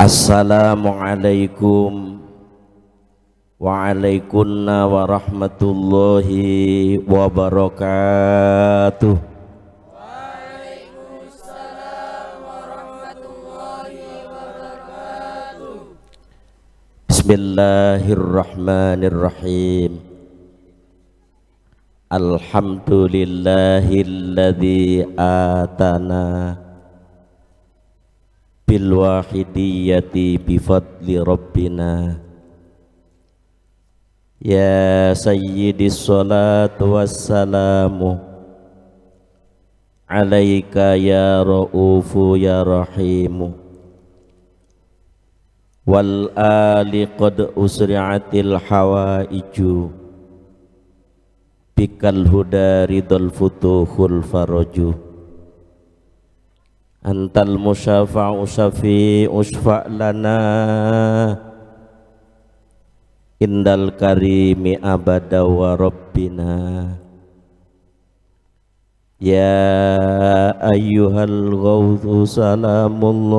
Assalamualaikum waalaikumsalam warahmatullahi wabarakatuh. Waalaikumsalam warahmatullahi wabarakatuh. Bismillahirrahmanirrahim. Alhamdulillahilladzi atana bil wahidiyati bifadli rabbina. Ya sayyidi salatu wassalamu alaika ya ra'ufu ya rahimu wal ali qad usri'atil hawaiju bikal huda ridul futuhul faraju. Antal musyafa'u syafi'u usfa' lana indal karimi abada wa rabbina. Ya ayyuhal ghawthu salamullah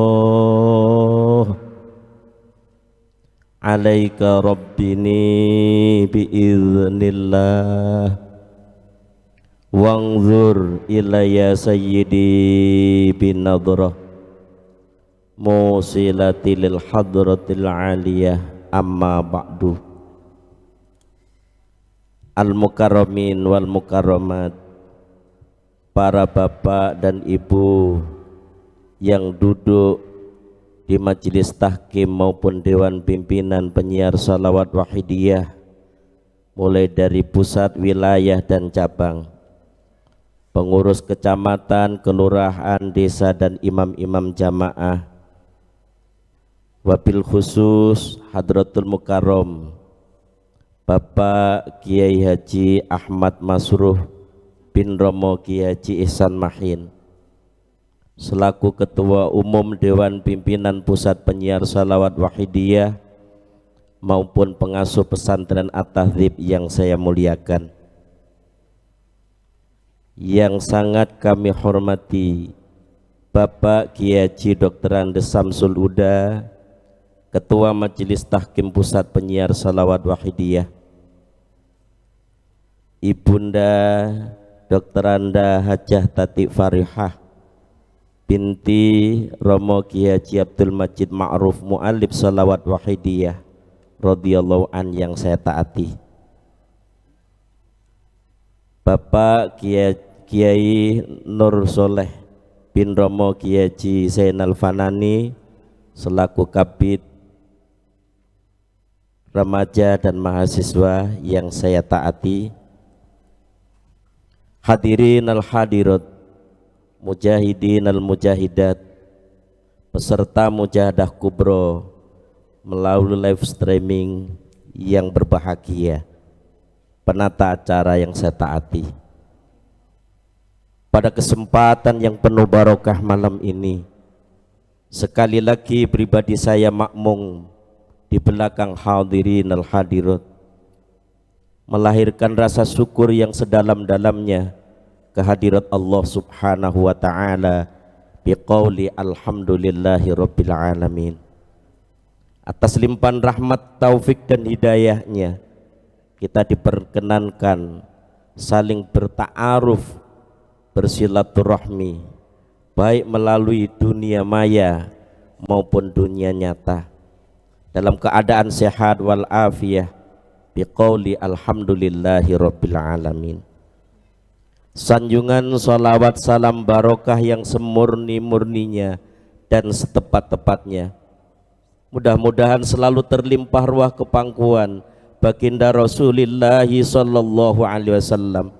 alaika rabbini biiznillah. Wangzur ilayya sayyidi bin nadrah musilati lil hadratil aliyah, amma ba'du. Al mukarramin wal mukarramat, para bapak dan ibu yang duduk di majelis tahkim maupun dewan pimpinan penyiar salawat wahidiyah, mulai dari pusat, wilayah dan cabang, pengurus kecamatan, kelurahan, desa dan imam-imam jamaah, wabil khusus Hadratul Mukarram Bapak Kiai Haji Ahmad Masruh bin Romo Kiai Haji Ihsan Mahin selaku Ketua Umum Dewan Pimpinan Pusat Penyiar Salawat Wahidiyah maupun pengasuh pesantren At-Tahdzib yang saya muliakan. Yang sangat kami hormati Bapak Kiai Haji Dr. Andes Samsul Huda, Ketua Majelis Tahkim Pusat Penyiar Salawat Wahidiyah, Ibunda Dr. Anda Hajah Tati Farihah binti Romo Kiai Haji Abdul Majid Ma'ruf Mu'alib Salawat Wahidiyah radhiyallahu an yang saya taati, Bapak Kiai Nur Soleh bin Romo Kiai Haji Zainal Fanani selaku Kabid remaja dan mahasiswa yang saya taati, hadirin al hadirat, mujahidin al mujahidat, peserta mujahadah kubro melalui live streaming yang berbahagia, penata acara yang saya taati. Pada kesempatan yang penuh barokah malam ini, sekali lagi pribadi saya makmum di belakang hadirin al hadirat melahirkan rasa syukur yang sedalam-dalamnya kehadirat Allah subhanahu wa ta'ala biqauli alhamdulillahi rabbil alamin. Atas limpahan rahmat, taufik dan hidayahnya kita diperkenankan saling berta'aruf, bersilaturahmi, baik melalui dunia maya maupun dunia nyata, dalam keadaan sehat wal afiyah biqauli alhamdulillahi rabbil alamin. Sanjungan salawat salam barokah yang semurni-murninya dan setepat-tepatnya mudah-mudahan selalu terlimpah ruah kepangkuan baginda Rasulullah sallallahu alaihi wasallam,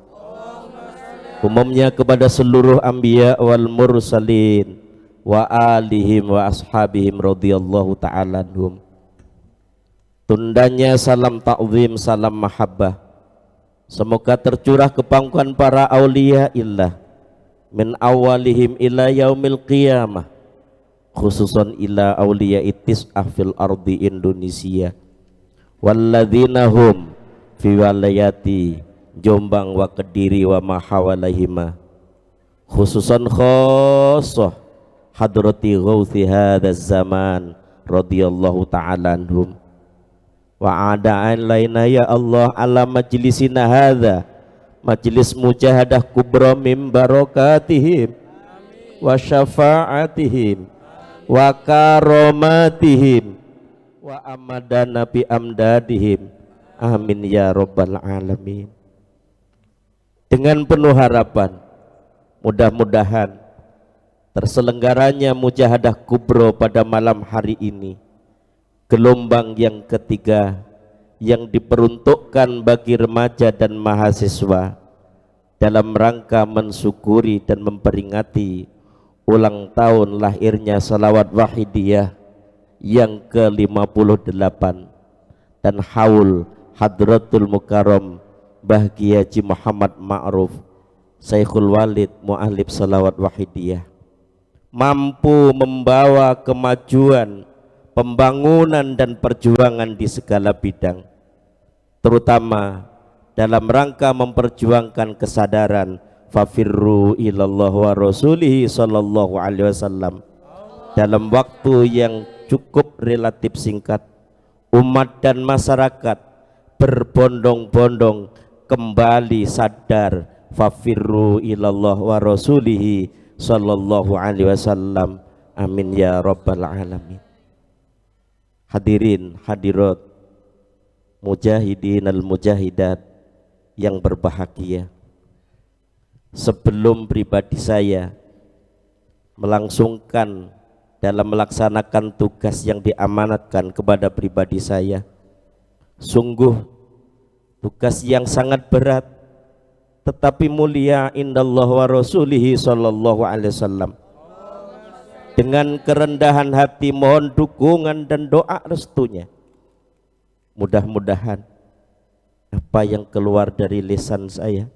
umumnya kepada seluruh anbiya wal mursalin wa alihim wa ashabihim radhiyallahu ta'ala anhum. Tundanya salam ta'zim, salam mahabbah semoga tercurah kepangkuan para aulia illah min awalihim ila yaumil qiyamah, khususan ila aulia itis'ah fil ardi Indonesia walladzina hum fi walayati Jombang wa Kediri wa mahawalahima, khususan khosoh hadrati ghauthi hadaz zaman radhiyallahu ta'ala anhum wa ada'an laina ya Allah ala majlisina hadza majlis mujahadah kubra min barakatihim wa syafa'atihim wa karomatihim wa amadana bi amdadihim amin ya rabbal alamin. Dengan penuh harapan mudah-mudahan terselenggaranya mujahadah kubro pada malam hari ini, gelombang yang ketiga yang diperuntukkan bagi remaja dan mahasiswa dalam rangka mensyukuri dan memperingati ulang tahun lahirnya Shalawat Wahidiyah yang ke-58 dan haul Hadratul Mukarram Mbah Kiai Haji Muhammad Ma'ruf Syekhul Walid Mu'alib Shalawat Wahidiyah mampu membawa kemajuan pembangunan dan perjuangan di segala bidang, terutama dalam rangka memperjuangkan kesadaran fafirru ilallah wa rasulihi sallallahu alaihi wasallam dalam waktu yang cukup relatif singkat. Umat dan masyarakat berbondong-bondong kembali sadar fafirru ilallah wa rasulihi sallallahu alaihi wasallam, amin ya rabbal alamin. Hadirin hadirat mujahidin al mujahidat yang berbahagia, sebelum pribadi saya melangsungkan dalam melaksanakan tugas yang diamanatkan kepada pribadi saya, sungguh tugas yang sangat berat tetapi mulia indallah wa rasulihi sallallahu alaihi wasallam. Dengan kerendahan hati mohon dukungan dan doa restunya. Mudah-mudahan apa yang keluar dari lisan saya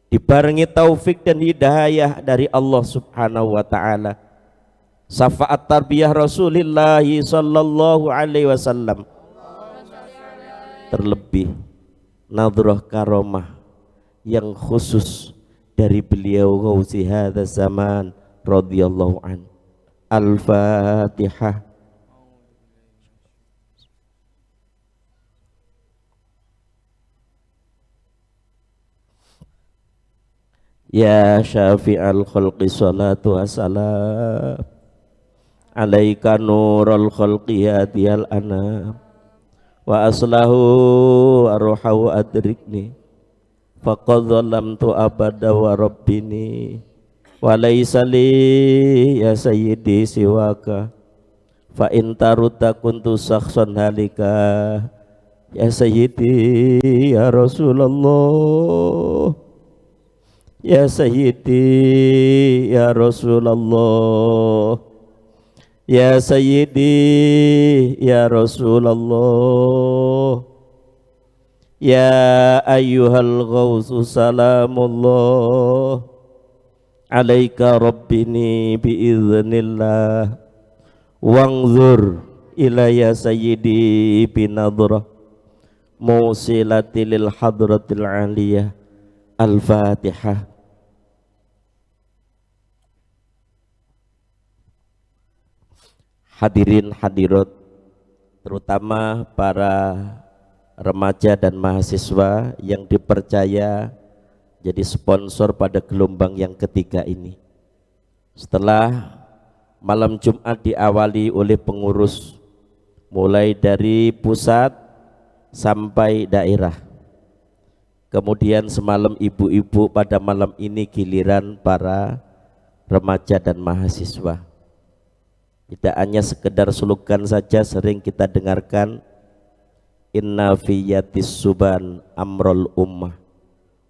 dibarengi taufik dan hidayah dari Allah Subhanahu wa taala. Syafaat tarbiyah Rasulullah sallallahu alaihi wasallam, terlebih nadhrah karomah yang khusus dari beliau Ghausi hadza zaman radhiyallahu an. Al-Fatihah. Ya syafi'al khalqi salatu wassalam alaika nurul khalqi hadiyal anam wa aslahu arhahu adrikni faqad zalamtu abada wa rabbini wa laysa li ya sayyidi siwaka fa in taruta kuntu sakhsan halika ya sayyidi ya Rasulullah ya sayyidi ya Rasulullah ya sayyidi ya Rasulullah ya ayyuhal ghausu salamullah alaika rabbini biiznillah wanzur ilayya sayyidi binadrah musilati lil hadratil aliyah. Al-Fatihah. Hadirin hadirat, terutama para remaja dan mahasiswa yang dipercaya jadi sponsor pada gelombang yang ketiga ini. Setelah malam Jumat diawali oleh pengurus mulai dari pusat sampai daerah, kemudian semalam ibu-ibu, pada malam ini giliran para remaja dan mahasiswa. Tidak hanya sekedar slogan saja sering kita dengarkan, inna fi yatis suban amrul ummah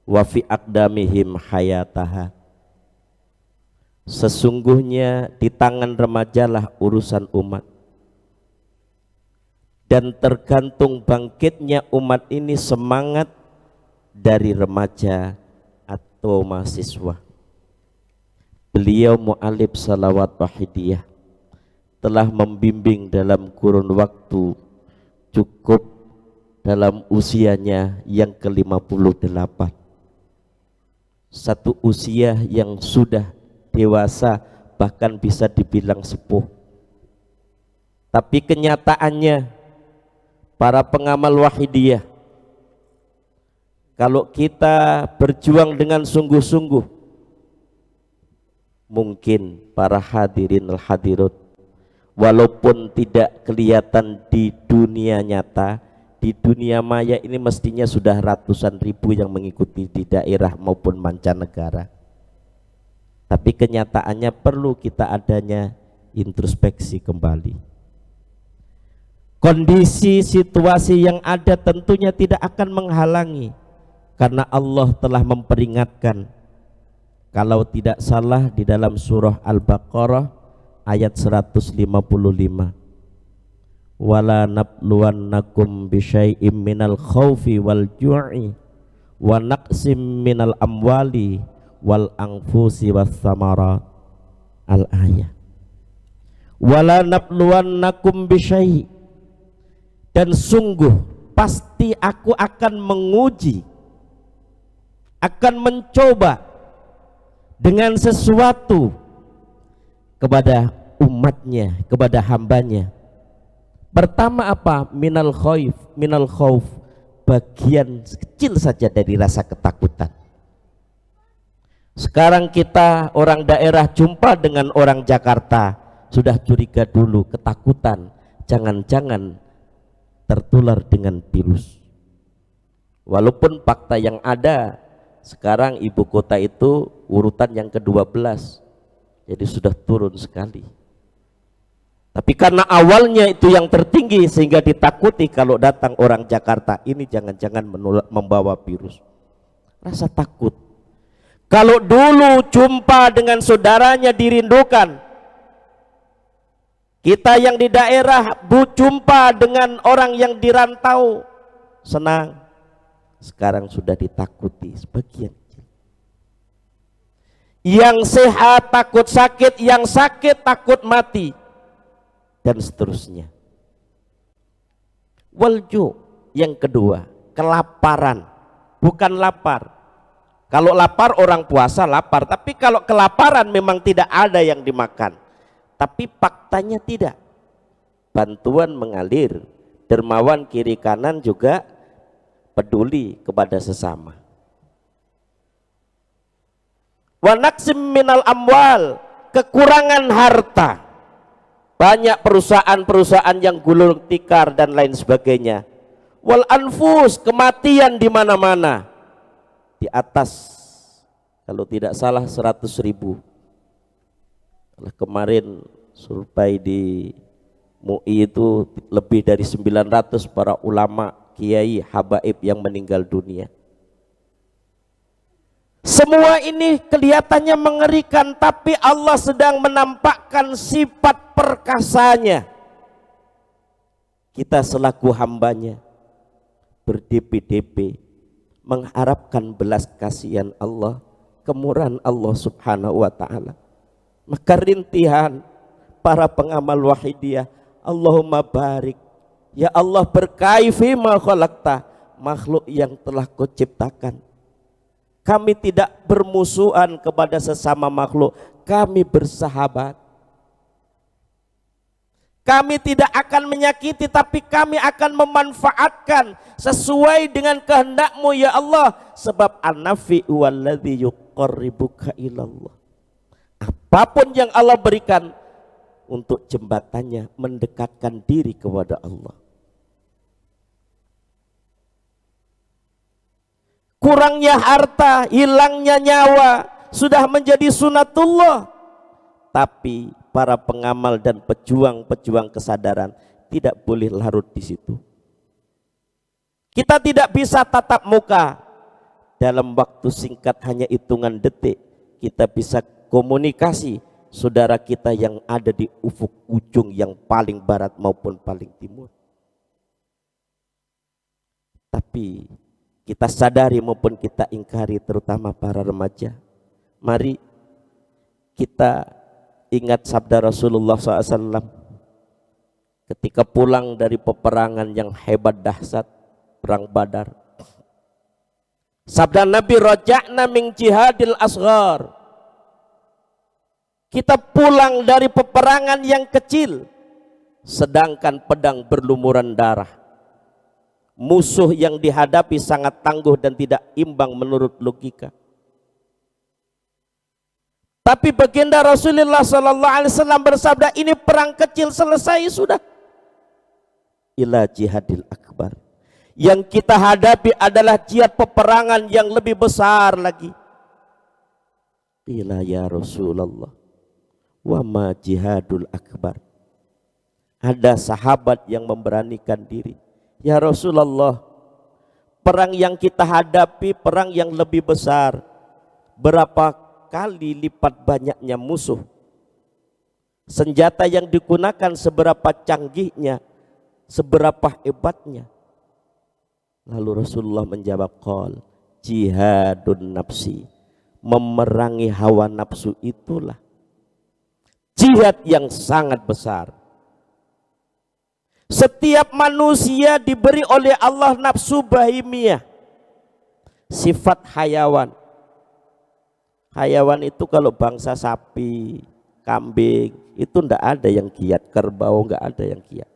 wa fi aqdamihim hayataha. Sesungguhnya di tangan remajalah urusan umat, dan tergantung bangkitnya umat ini semangat dari remaja atau mahasiswa. Beliau Mu'alib Shalawat Wahidiyah telah membimbing dalam kurun waktu cukup dalam usianya yang ke-58, satu usia yang sudah dewasa, bahkan bisa dibilang sepuh. Tapi kenyataannya para pengamal wahidiyah, kalau kita berjuang dengan sungguh-sungguh, mungkin para hadirin al-hadirut, walaupun tidak kelihatan di dunia nyata, di dunia maya ini mestinya sudah ratusan ribu yang mengikuti di daerah maupun mancanegara. Tapi kenyataannya perlu kita adanya introspeksi kembali. Kondisi situasi yang ada tentunya tidak akan menghalangi, karena Allah telah memperingatkan. Kalau tidak salah di dalam surah Al-Baqarah ayat 155, wala nabluwannakum bisyai'im minal khaufi wal ju'i wa naqsim minal amwali wal anfusi was samarat. Al-ayah, wala nabluwannakum bisyai', dan sungguh pasti aku akan menguji, akan mencoba dengan sesuatu kepada umatnya, kepada hambanya. Pertama apa? Minal khauf, bagian kecil saja dari rasa ketakutan. Sekarang kita orang daerah jumpa dengan orang Jakarta, sudah curiga dulu, ketakutan, jangan-jangan tertular dengan virus. Walaupun fakta yang ada sekarang ibu kota itu urutan yang ke-12, jadi sudah turun sekali. Tapi karena awalnya itu yang tertinggi sehingga ditakuti kalau datang orang Jakarta ini jangan-jangan membawa virus. Rasa takut. Kalau dulu jumpa dengan saudaranya dirindukan, kita yang di daerah jumpa dengan orang yang di rantau senang. Sekarang sudah ditakuti sebagian. Yang sehat takut sakit, yang sakit takut mati, dan seterusnya. Walju, yang kedua, kelaparan. Bukan lapar. Kalau lapar orang puasa lapar, tapi kalau kelaparan memang tidak ada yang dimakan. Tapi faktanya tidak. Bantuan mengalir, dermawan kiri kanan juga peduli kepada sesama. Wa naqsim minal amwal, kekurangan harta. Banyak perusahaan-perusahaan yang gulung tikar dan lain sebagainya. Wal anfus, kematian di mana-mana. Di atas kalau tidak salah 100.000. Kemarin survei di MUI itu lebih dari 900 para ulama, kiai, habaib yang meninggal dunia. Semua ini kelihatannya mengerikan, tapi Allah sedang menampakkan sifat perkasanya. Kita selaku hambanya berdep-dep mengharapkan belas kasihan Allah, kemurahan Allah subhanahu wa ta'ala. Maka rintihan para pengamal wahidiyah, Allahumma barik, ya Allah berkahi fima khalaqta, makhluk yang telah Kau ciptakan. Kami tidak bermusuhan kepada sesama makhluk, kami bersahabat. Kami tidak akan menyakiti, tapi kami akan memanfaatkan sesuai dengan kehendak-Mu ya Allah, sebab an-nafi'u walladzi yuqarribuka ilallah. Apapun yang Allah berikan untuk jembatannya mendekatkan diri kepada Allah. Kurangnya harta, hilangnya nyawa sudah menjadi sunatullah. Tapi para pengamal dan pejuang-pejuang kesadaran tidak boleh larut di situ. Kita tidak bisa tatap muka dalam waktu singkat, hanya hitungan detik kita bisa komunikasi saudara kita yang ada di ufuk ujung yang paling barat maupun paling timur. Tapi kita sadari maupun kita ingkari, terutama para remaja, mari kita ingat sabda Rasulullah SAW ketika pulang dari peperangan yang hebat dahsyat, perang Badar. Sabda Nabi, raja'na min jihadil asghar. Kita pulang dari peperangan yang kecil, sedangkan pedang berlumuran darah. Musuh yang dihadapi sangat tangguh dan tidak imbang menurut logika. Tapi baginda Rasulullah SAW bersabda, ini perang kecil selesai sudah. Ila jihadil akbar. Yang kita hadapi adalah jihad peperangan yang lebih besar lagi. Ila ya Rasulullah, wa ma jihadul akbar. Ada sahabat yang memberanikan diri. Ya Rasulullah, perang yang kita hadapi perang yang lebih besar. Berapa kali lipat banyaknya musuh. Senjata yang digunakan seberapa canggihnya, seberapa hebatnya. Lalu Rasulullah menjawab, qol jihadun nafsi, memerangi hawa nafsu itulah jihad yang sangat besar. Setiap manusia diberi oleh Allah nafsu bahimiyah, sifat hayawan. Hayawan itu kalau bangsa sapi, kambing, itu ndak ada yang giat. Kerbau nggak ada yang giat.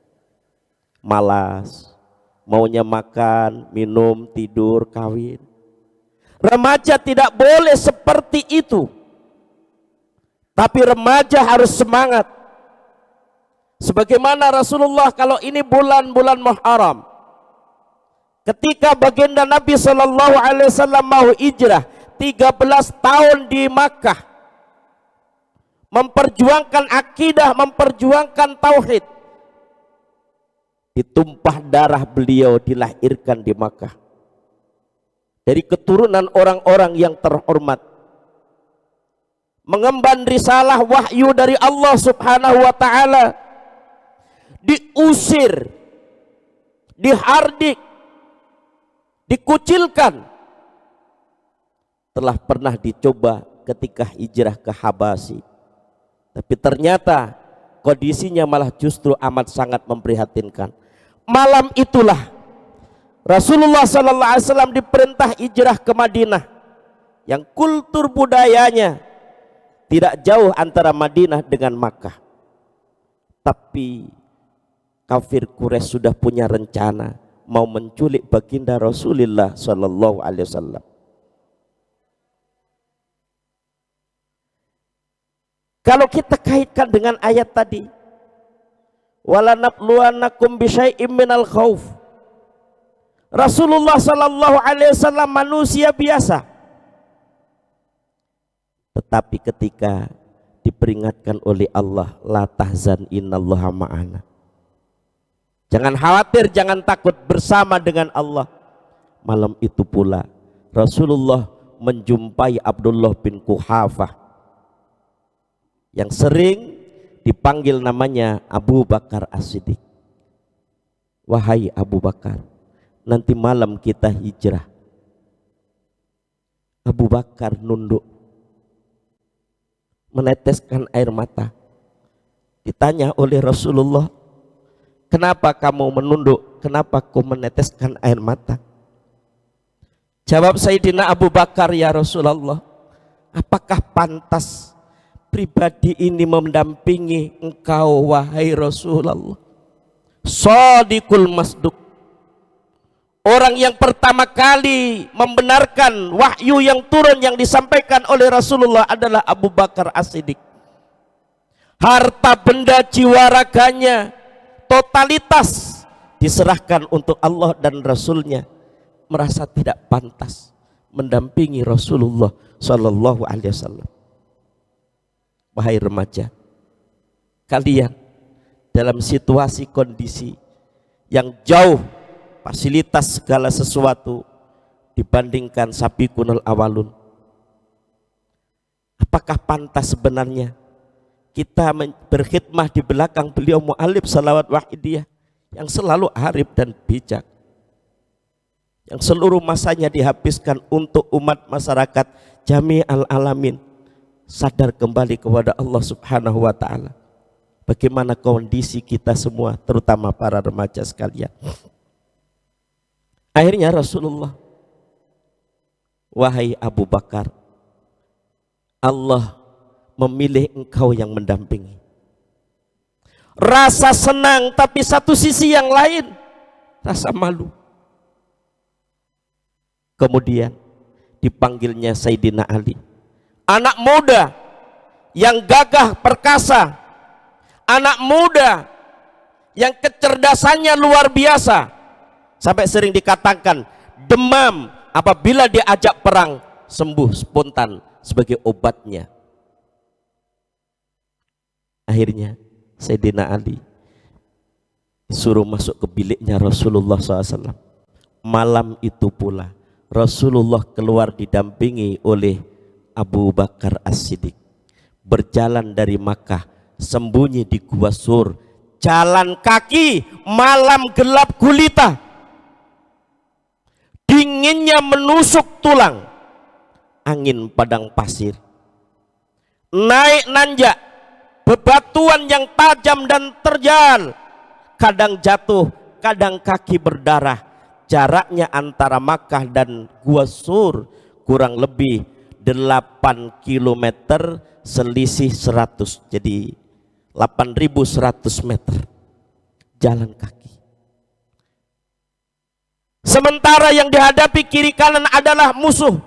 Malas, maunya makan, minum, tidur, kawin. Remaja tidak boleh seperti itu. Tapi remaja harus semangat. Sebagaimana Rasulullah kalau ini bulan-bulan Muharram, ketika baginda Nabi SAW mau hijrah 13 tahun di Makkah, memperjuangkan akidah, memperjuangkan tauhid, ditumpah darah beliau dilahirkan di Makkah dari keturunan orang-orang yang terhormat, mengemban risalah wahyu dari Allah Subhanahu wa ta'ala, diusir, dihardik, dikucilkan. Telah pernah dicoba ketika hijrah ke Habasyi, tapi ternyata kondisinya malah justru amat sangat memprihatinkan. Malam itulah Rasulullah SAW diperintah hijrah ke Madinah, yang kultur budayanya tidak jauh antara Madinah dengan Makkah. Tapi kafir Quraisy sudah punya rencana mau menculik baginda Rasulullah SAW. Kalau kita kaitkan dengan ayat tadi, walanabluwannakum bisyai'im minal khauf. Rasulullah SAW manusia biasa, tetapi ketika diperingatkan oleh Allah, la tahzan innallaha ma'ana, jangan khawatir, jangan takut, bersama dengan Allah. Malam itu pula Rasulullah menjumpai Abdullah bin Quhafah yang sering dipanggil namanya Abu Bakar As-Siddiq. Wahai Abu Bakar, nanti malam kita hijrah. Abu Bakar nunduk, meneteskan air mata. Ditanya oleh Rasulullah, kenapa kamu menunduk? Kenapa kau meneteskan air mata? Jawab Sayyidina Abu Bakar, ya Rasulullah, apakah pantas pribadi ini mendampingi engkau wahai Rasulullah? Shadiqul masduq, orang yang pertama kali membenarkan wahyu yang turun yang disampaikan oleh Rasulullah adalah Abu Bakar As-Siddiq. Harta benda jiwa raganya totalitas diserahkan untuk Allah dan Rasulnya, merasa tidak pantas mendampingi Rasulullah Sallallahu Alaihi Wasallam. Wahai remaja, kalian dalam situasi kondisi yang jauh fasilitas segala sesuatu dibandingkan sabiqunal awalun, apakah pantas sebenarnya kita berkhidmah di belakang beliau mu'alif salawat wahidiyah yang selalu arif dan bijak, yang seluruh masanya dihabiskan untuk umat masyarakat jami'al alamin sadar kembali kepada Allah Subhanahu wa ta'ala? Bagaimana kondisi kita semua, terutama para remaja sekalian? Akhirnya Rasulullah, wahai Abu Bakar, Allah memilih engkau yang mendampingi. rasa senang, tapi satu sisi yang lain rasa malu. Kemudian dipanggilnya Sayyidina Ali, anak muda yang gagah perkasa, anak muda yang kecerdasannya luar biasa, sampai sering dikatakan demam apabila diajak perang sembuh spontan sebagai obatnya. Akhirnya Sayyidina Ali disuruh masuk ke biliknya Rasulullah SAW. Malam itu pula Rasulullah keluar didampingi oleh Abu Bakar As-Siddiq, berjalan dari Makkah sembunyi di Gua Sur, jalan kaki malam gelap gulita, dinginnya menusuk tulang, angin padang pasir, naik nanjak, bebatuan yang tajam dan terjal, kadang jatuh, kadang kaki berdarah. Jaraknya antara Makkah dan Gua Sur kurang lebih 8 km, selisih 100, jadi 8.100 meter jalan kaki. Sementara yang dihadapi kiri kanan adalah musuh.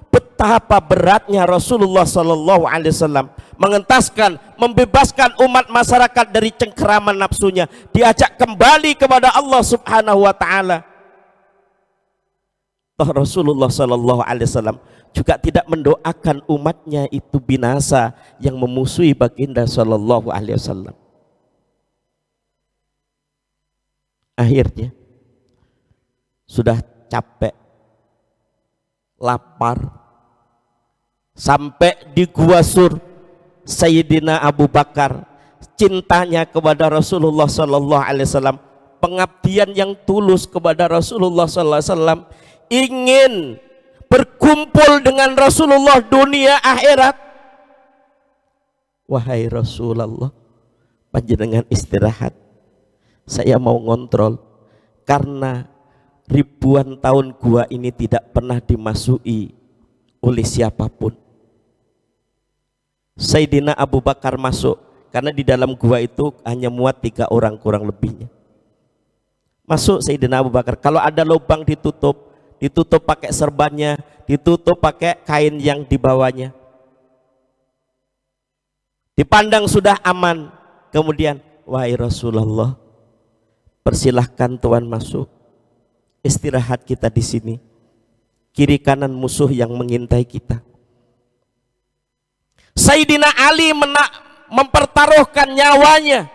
Betapa beratnya Rasulullah SAW mengentaskan, membebaskan umat masyarakat dari cengkeraman nafsunya, diajak kembali kepada Allah Subhanahu wa Ta'ala. Rasulullah SAW juga tidak mendoakan umatnya itu binasa yang memusuhi baginda Sallallahu Alaihi Wasallam. Akhirnya sudah capek, lapar, sampai di Gua Sur, Sayyidina Abu Bakar cintanya kepada Rasulullah Sallallahu Alaihi Wasallam, pengabdian yang tulus kepada Rasulullah Sallallahu Alaihi Wasallam, ingin berkumpul dengan Rasulullah dunia akhirat. Wahai Rasulullah, panjenengan istirahat, saya mau ngontrol, karena ribuan tahun gua ini tidak pernah dimasuki oleh siapapun. Sayyidina Abu Bakar masuk, karena di dalam gua itu hanya muat 3 orang kurang lebihnya. Masuk Sayyidina Abu Bakar, kalau ada lubang ditutup pakai serbannya, ditutup pakai kain yang dibawanya. Dipandang sudah aman. Kemudian, wahai Rasulullah, persilahkan Tuhan masuk, istirahat kita di sini. Kiri kanan musuh yang mengintai kita. Sayyidina Ali mempertaruhkan nyawanya,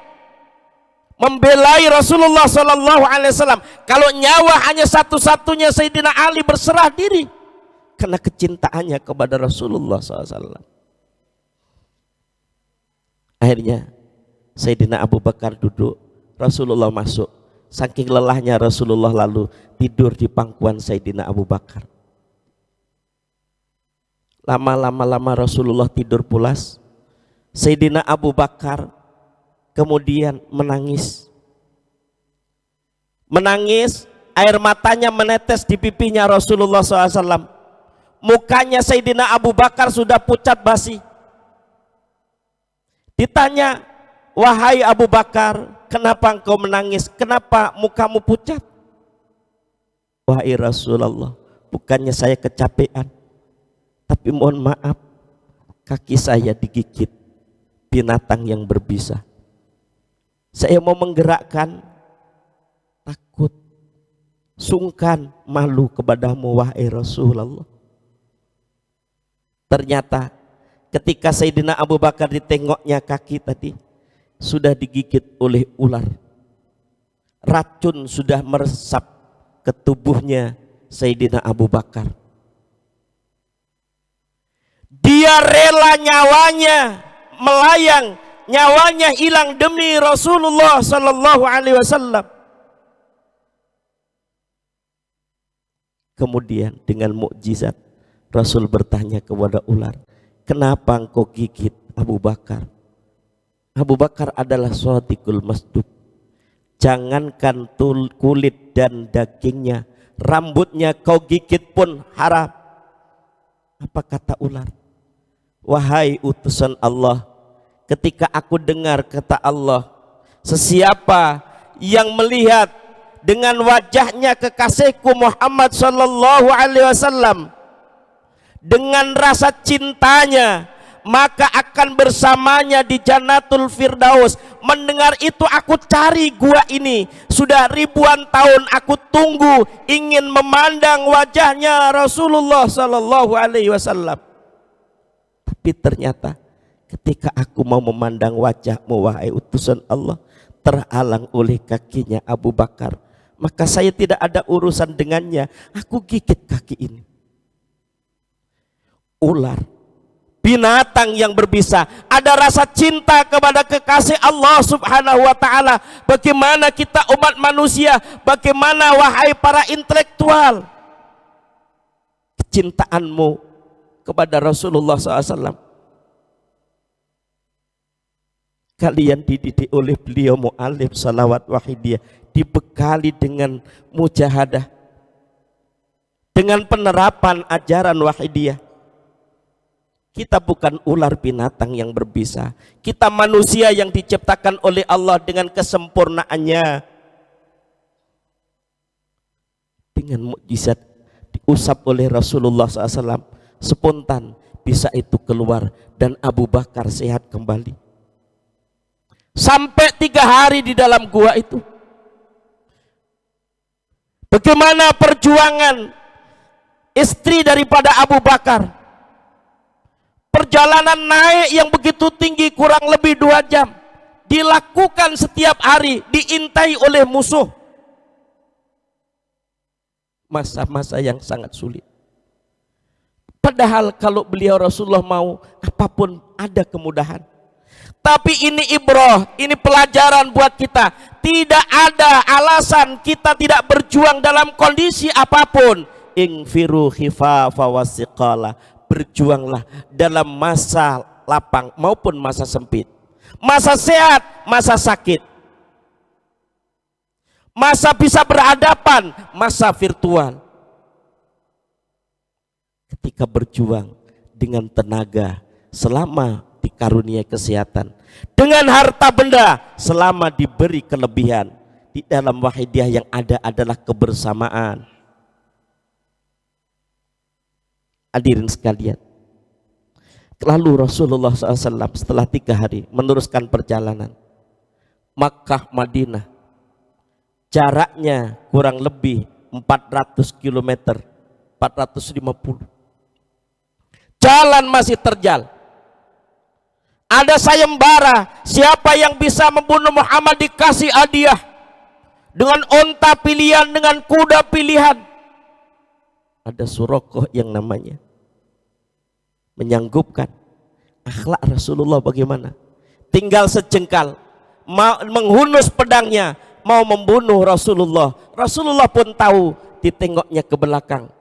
membelai Rasulullah Sallallahu Alaihi Wasallam. Kalau nyawa hanya satu-satunya, Sayyidina Ali berserah diri karena kecintaannya kepada Rasulullah SAW. Akhirnya Sayyidina Abu Bakar duduk, Rasulullah masuk. Saking lelahnya Rasulullah lalu tidur di pangkuan Sayyidina Abu Bakar. Lama Rasulullah tidur pulas. Sayyidina Abu Bakar kemudian menangis, air matanya menetes di pipinya Rasulullah SAW. Mukanya Sayyidina Abu Bakar sudah pucat basi. Ditanya, wahai Abu Bakar, kenapa engkau menangis? Kenapa mukamu pucat? Wahai Rasulullah, bukannya saya kecapean, tapi mohon maaf, kaki saya digigit binatang yang berbisa. Saya mau menggerakkan, takut, sungkan, malu kepadamu wahai Rasulullah. Ternyata ketika Sayyidina Abu Bakar ditengoknya kaki tadi sudah digigit oleh ular. Racun sudah meresap ke tubuhnya Sayyidina Abu Bakar. Dia rela nyawanya melayang, nyawanya hilang demi Rasulullah Sallallahu Alaihi Wasallam. Kemudian dengan mukjizat Rasul bertanya kepada ular, kenapa engkau gigit Abu Bakar? Abu Bakar adalah shadiqul masduq. Jangankan kulit dan dagingnya, rambutnya kau gigit pun haram. Apa kata ular? Wahai utusan Allah, ketika aku dengar kata Allah, Sesiapa yang melihat dengan wajahnya kekasihku Muhammad sallallahu alaihi wasallam dengan rasa cintanya, maka akan bersamanya di Jannatul Firdaus. Mendengar itu aku cari gua ini, sudah ribuan tahun aku tunggu ingin memandang wajahnya Rasulullah sallallahu alaihi wasallam. Tapi ternyata ketika aku mau memandang wajahmu wahai utusan Allah, terhalang oleh kakinya Abu Bakar. Maka saya tidak ada urusan dengannya, aku gigit kaki ini. Ular, binatang yang berbisa, ada rasa cinta kepada kekasih Allah subhanahu wa ta'ala. Bagaimana kita umat manusia, bagaimana wahai para intelektual, kecintaanmu kepada Rasulullah SAW. Kalian dididik oleh beliau mu'allim salawat wahidiyah, dibekali dengan mujahadah, dengan penerapan ajaran wahidiyah. Kita bukan ular binatang yang berbisa, kita manusia yang diciptakan oleh Allah dengan kesempurnaannya. Dengan mukjizat diusap oleh Rasulullah SAW, spontan bisa itu keluar dan Abu Bakar sehat kembali. Sampai 3 hari di dalam gua itu. Bagaimana perjuangan istri daripada Abu Bakar? Perjalanan naik yang begitu tinggi kurang lebih 2 jam, dilakukan setiap hari, diintai oleh musuh. Masa-masa yang sangat sulit. Padahal kalau beliau Rasulullah mau, apapun ada kemudahan. Tapi ini ibrah, ini pelajaran buat kita. Tidak ada alasan kita tidak berjuang dalam kondisi apapun. Ingfiru khifafa wasiqala. Berjuanglah dalam masa lapang maupun masa sempit, masa sehat, masa sakit, masa bisa berhadapan, masa virtual. Ketika berjuang dengan tenaga selama dikaruniai kesehatan, dengan harta benda selama diberi kelebihan, di dalam wahidiyah yang ada adalah kebersamaan. Hadirin sekalian, lalu Rasulullah SAW setelah 3 hari meneruskan perjalanan Makkah Madinah, jaraknya kurang lebih 400 km, 450. Jalan masih terjal. Ada sayembara, siapa yang bisa membunuh Muhammad dikasih hadiah dengan onta pilihan, dengan kuda pilihan. Ada Surakoh yang namanya menyanggupkan. Akhlak Rasulullah bagaimana? Tinggal sejengkal, mau menghunus pedangnya, mau membunuh Rasulullah. Rasulullah pun tahu, ditengoknya ke belakang.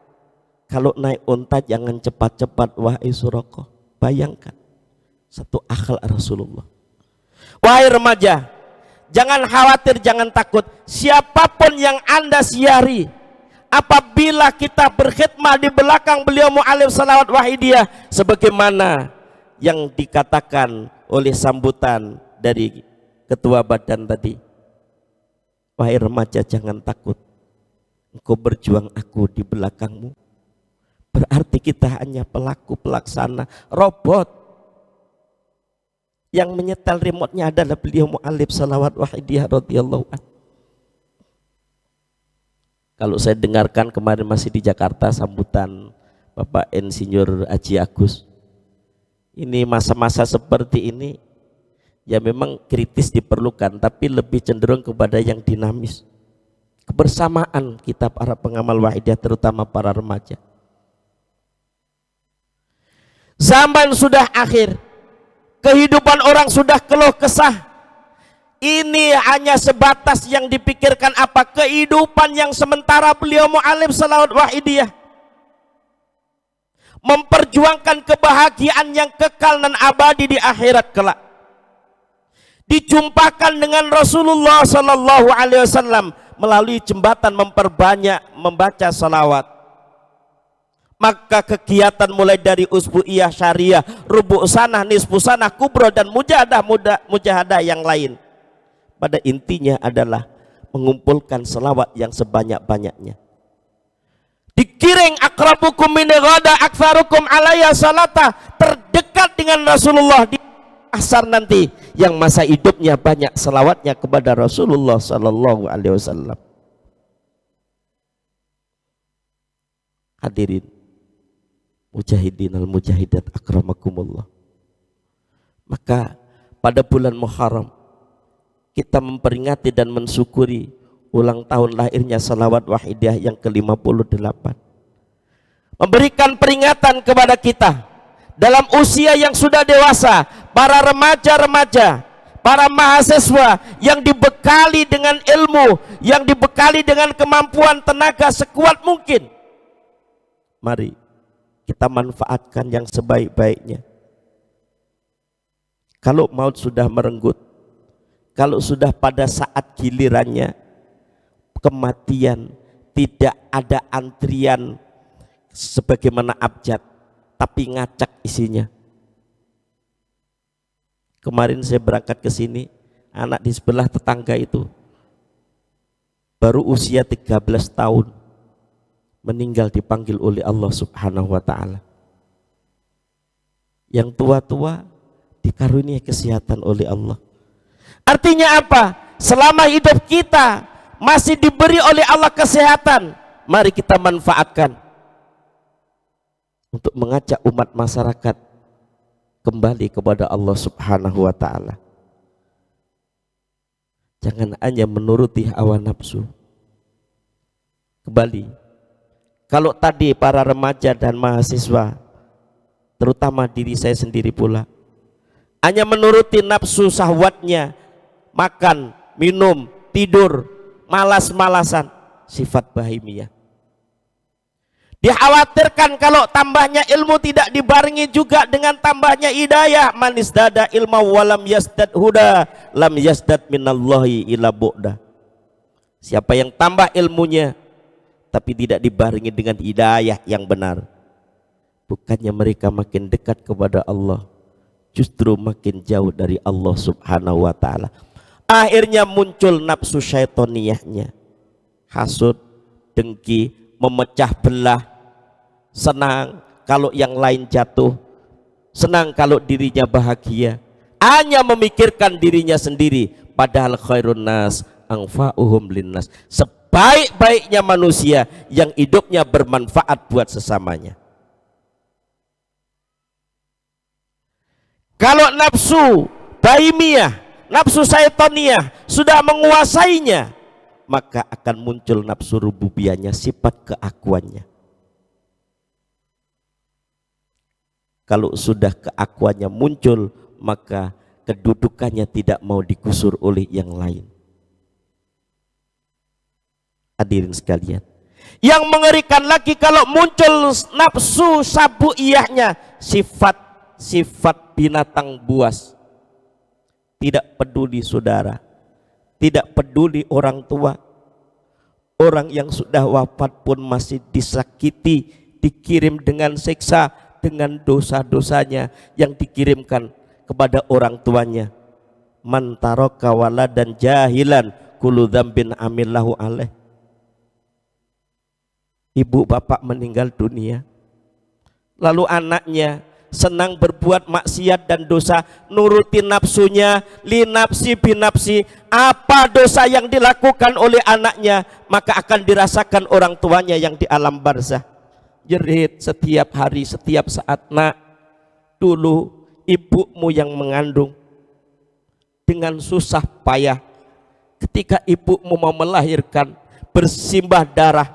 Kalau naik unta jangan cepat-cepat wahai Surakoh. Bayangkan satu akhlak Rasulullah. Wahai remaja, jangan khawatir, jangan takut. Siapapun yang Anda siari, apabila kita berkhidmah di belakang beliau mu'allim salawat wahidiyah, sebagaimana yang dikatakan oleh sambutan dari ketua badan tadi, wahai remaja jangan takut, engkau berjuang, aku di belakangmu. Berarti kita hanya pelaku pelaksana, robot. Yang menyetel remote-nya adalah beliau mu'allim salawat wahidiyah radhiyallahu anhu. Kalau saya dengarkan kemarin masih di Jakarta sambutan Bapak Insinyur Haji Agus, ini masa-masa seperti ini ya memang kritis diperlukan, tapi lebih cenderung kepada yang dinamis. Kebersamaan kita para pengamal wahidiyah, terutama para remaja. Zaman sudah akhir, kehidupan orang sudah keluh kesah. Ini hanya sebatas yang dipikirkan apa? Kehidupan yang sementara. Beliau mu'allim salawat wahidiyah memperjuangkan kebahagiaan yang kekal dan abadi di akhirat kelak. Dijumpakan dengan Rasulullah sallallahu alaihi wasallam melalui jembatan memperbanyak membaca salawat. Maka kegiatan mulai dari usbu'iyah, syariah, rubu' sanah, nisfu sanah, kubro dan mujahadah yang lain pada intinya adalah mengumpulkan selawat yang sebanyak-banyaknya. Dikiring akrabukum min ghada aktsarukum alayya salata, terdekat dengan Rasulullah di asar nanti yang masa hidupnya banyak selawatnya kepada Rasulullah sallallahu alaihi wasallam. Hadirin mujahidin al mujahidat akramakumullah. Maka pada bulan Muharram kita memperingati dan mensyukuri ulang tahun lahirnya salawat wahidiyah yang ke-58. Memberikan peringatan kepada kita dalam usia yang sudah dewasa, para remaja-remaja, para mahasiswa yang dibekali dengan ilmu, yang dibekali dengan kemampuan tenaga sekuat mungkin. Mari kita manfaatkan yang sebaik-baiknya. Kalau maut sudah merenggut, kalau sudah pada saat gilirannya kematian, tidak ada antrian sebagaimana abjad, tapi ngacak isinya. Kemarin saya berangkat ke sini, anak di sebelah tetangga itu baru usia 13 tahun meninggal dipanggil oleh Allah Subhanahu wa taala. Yang tua-tua dikaruniai kesehatan oleh Allah. Artinya apa? Selama hidup kita masih diberi oleh Allah kesehatan, mari kita manfaatkan untuk mengajak umat masyarakat kembali kepada Allah Subhanahu wa taala. Jangan hanya menuruti hawa nafsu. Kembali. Kalau tadi para remaja dan mahasiswa, terutama diri saya sendiri pula, hanya menuruti nafsu syahwatnya, makan, minum, tidur, malas-malasan, sifat bahimiyah. Dikhawatirkan kalau tambahnya ilmu tidak dibarengi juga dengan tambahnya hidayah. Manis dada ilma walam yasdad huda lam yasdad minallahi ila bu'da. Siapa yang tambah ilmunya tapi tidak dibarengi dengan hidayah yang benar, bukannya mereka makin dekat kepada Allah, justru makin jauh dari Allah Subhanahu wa taala. Akhirnya muncul nafsu syaitoniyahnya, hasud, dengki, memecah belah, senang kalau yang lain jatuh, senang kalau dirinya bahagia, hanya memikirkan dirinya sendiri, padahal khairun nas anfa'uhum linnas. Sebaik-baiknya manusia yang hidupnya bermanfaat buat sesamanya. Kalau nafsu bahimiyah, nafsu syaitoniyah sudah menguasainya, maka akan muncul nafsu rububiyahnya, sifat keakuannya. Kalau sudah keakuannya muncul, maka kedudukannya tidak mau digusur oleh yang lain. Hadirin sekalian, yang mengerikan lagi kalau muncul nafsu sabuiyahnya, sifat binatang buas. Tidak peduli saudara, tidak peduli orang tua, orang yang sudah wafat pun masih disakiti, dikirim dengan siksa, dengan dosa-dosanya yang dikirimkan kepada orang tuanya. Man taraka waladan jahilan kullu dzambin amillahu alaih. Ibu bapak meninggal dunia, lalu anaknya senang berbuat maksiat dan dosa, nurutin nafsunya, li nafsi binafsi. Apa dosa yang dilakukan oleh anaknya, maka akan dirasakan orang tuanya yang di alam barzah. Jerit setiap hari, setiap saat. Nak, dulu ibumu yang mengandung dengan susah payah, ketika ibumu mau melahirkan, bersimbah darah,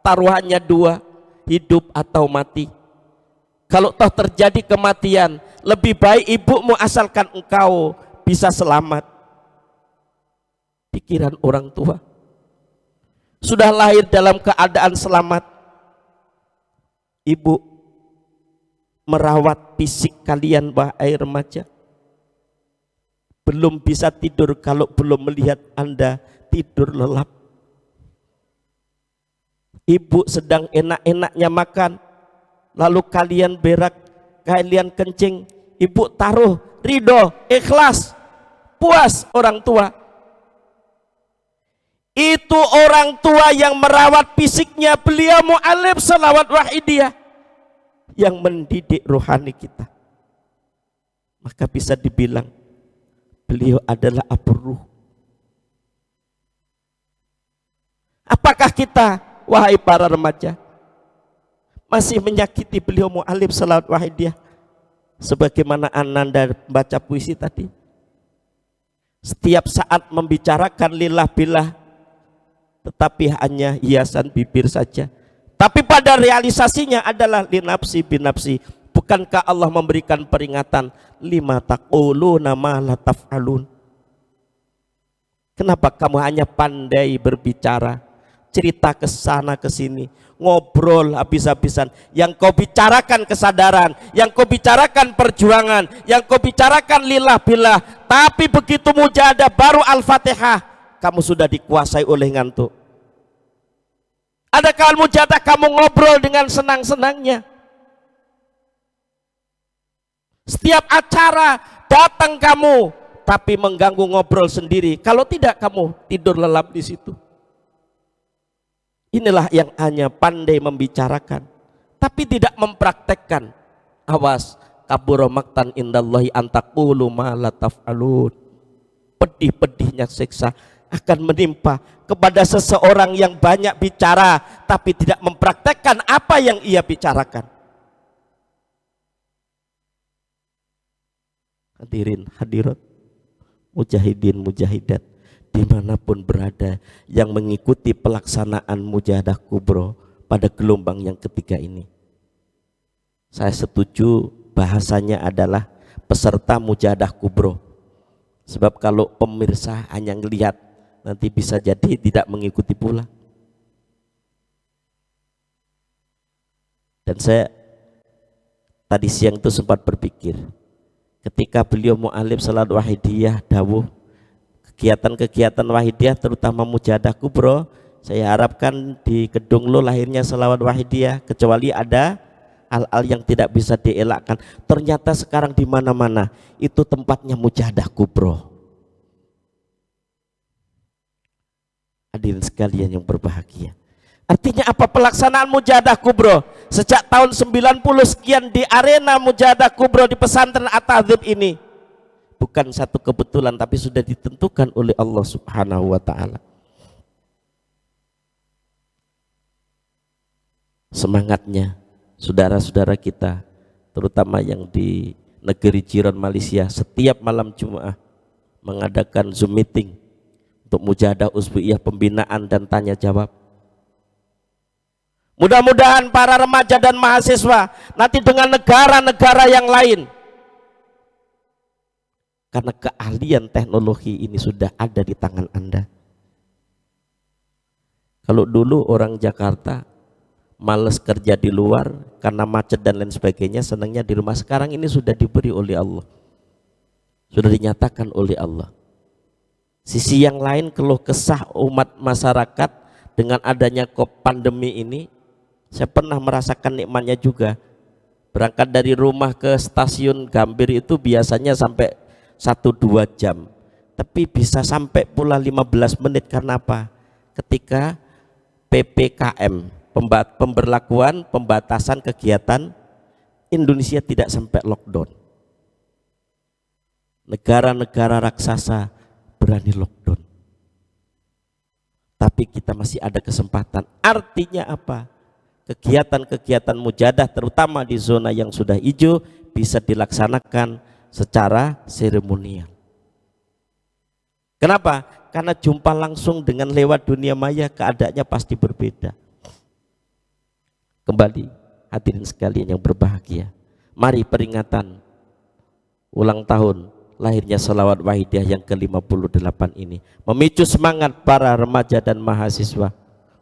taruhannya dua, hidup atau mati. Kalau toh terjadi kematian, lebih baik ibumu asalkan engkau bisa selamat. Pikiran orang tua. Sudah lahir dalam keadaan selamat, ibu merawat fisik kalian, wahai remaja. Belum bisa tidur kalau belum melihat Anda tidur lelap. Ibu sedang enak-enaknya makan, lalu kalian berak, kalian kencing, ibu taruh ridho, ikhlas, puas orang tua. Itu orang tua yang merawat fisiknya beliau mu'allim Shalawat Wahidiyah, yang mendidik rohani kita. Maka bisa dibilang beliau adalah abur ruh. Apakah kita, wahai para remaja, masih menyakiti beliau mu'allim Shalawat Wahidiyah sebagaimana Ananda baca puisi tadi? Setiap saat membicarakan lillah billah, tetapi hanya hiasan bibir saja. Tapi pada realisasinya adalah linapsi binapsi. Bukankah Allah memberikan peringatan, lima taquluna ma la taf'alun? Kenapa kamu hanya pandai berbicara, cerita ke sana ke sini, ngobrol habis-habisan? Yang kau bicarakan kesadaran, yang kau bicarakan perjuangan, yang kau bicarakan lillah billah. Tapi begitu mujahadah baru Al-Fatihah, kamu sudah dikuasai oleh ngantuk. Adakah mujahadah kamu ngobrol dengan senang-senangnya? Setiap acara datang kamu, tapi mengganggu ngobrol sendiri. Kalau tidak, kamu tidur lelap di situ. Inilah yang hanya pandai membicarakan, tapi tidak mempraktekkan. Awas, kabura maktan indallahi antaqulu ma la taf'alun. Pedih-pedihnya siksa akan menimpa kepada seseorang yang banyak bicara tapi tidak mempraktekkan apa yang ia bicarakan. Hadirin hadirat, mujahidin mujahidat dimanapun berada yang mengikuti pelaksanaan mujahadah kubro pada gelombang yang ketiga ini, saya setuju bahasanya adalah peserta mujahadah kubro. Sebab kalau pemirsa hanya melihat, nanti bisa jadi tidak mengikuti pula. Dan saya tadi siang itu sempat berpikir, ketika beliau mu'allim Shalawat Wahidiyah dawuh, kegiatan-kegiatan Wahidiyah terutama mujahadah kubro, saya harapkan di Kedung Lo lahirnya Shalawat Wahidiyah, kecuali ada hal-hal yang tidak bisa dielakkan. Ternyata sekarang di mana-mana itu tempatnya mujahadah kubro. Hadirin sekalian yang berbahagia, artinya apa pelaksanaan mujahadah kubro sejak tahun 90 sekian di arena mujahadah kubro di pesantren At-Tahdzib ini bukan satu kebetulan, tapi sudah ditentukan oleh Allah Subhanahu wa ta'ala. Semangatnya saudara-saudara kita terutama yang di negeri jiran Malaysia setiap malam Jumat mengadakan Zoom meeting untuk mujahadah usbu'iyah pembinaan dan tanya jawab. Mudah-mudahan para remaja dan mahasiswa nanti dengan negara-negara yang lain, karena keahlian teknologi ini sudah ada di tangan Anda. Kalau dulu orang Jakarta males kerja di luar karena macet dan lain sebagainya, senangnya di rumah. Sekarang ini sudah diberi oleh Allah, sudah dinyatakan oleh Allah. Sisi yang lain, keluh kesah umat masyarakat dengan adanya pandemi ini, saya pernah merasakan nikmatnya juga. Berangkat dari rumah ke stasiun Gambir itu biasanya sampai 1-2 jam, tapi bisa sampai pula 15 menit. Karena apa? Ketika PPKM, pemberlakuan pembatasan kegiatan, Indonesia tidak sampai lockdown. Negara-negara raksasa berani lockdown, tapi kita masih ada kesempatan. Artinya apa? Kegiatan-kegiatan mujahadah terutama di zona yang sudah hijau bisa dilaksanakan secara seremonial. Kenapa? Karena jumpa langsung dengan lewat dunia maya keadaannya pasti berbeda. Kembali hadirin sekalian yang berbahagia, mari peringatan ulang tahun lahirnya Shalawat Wahidiyah yang ke-58 ini memicu semangat para remaja dan mahasiswa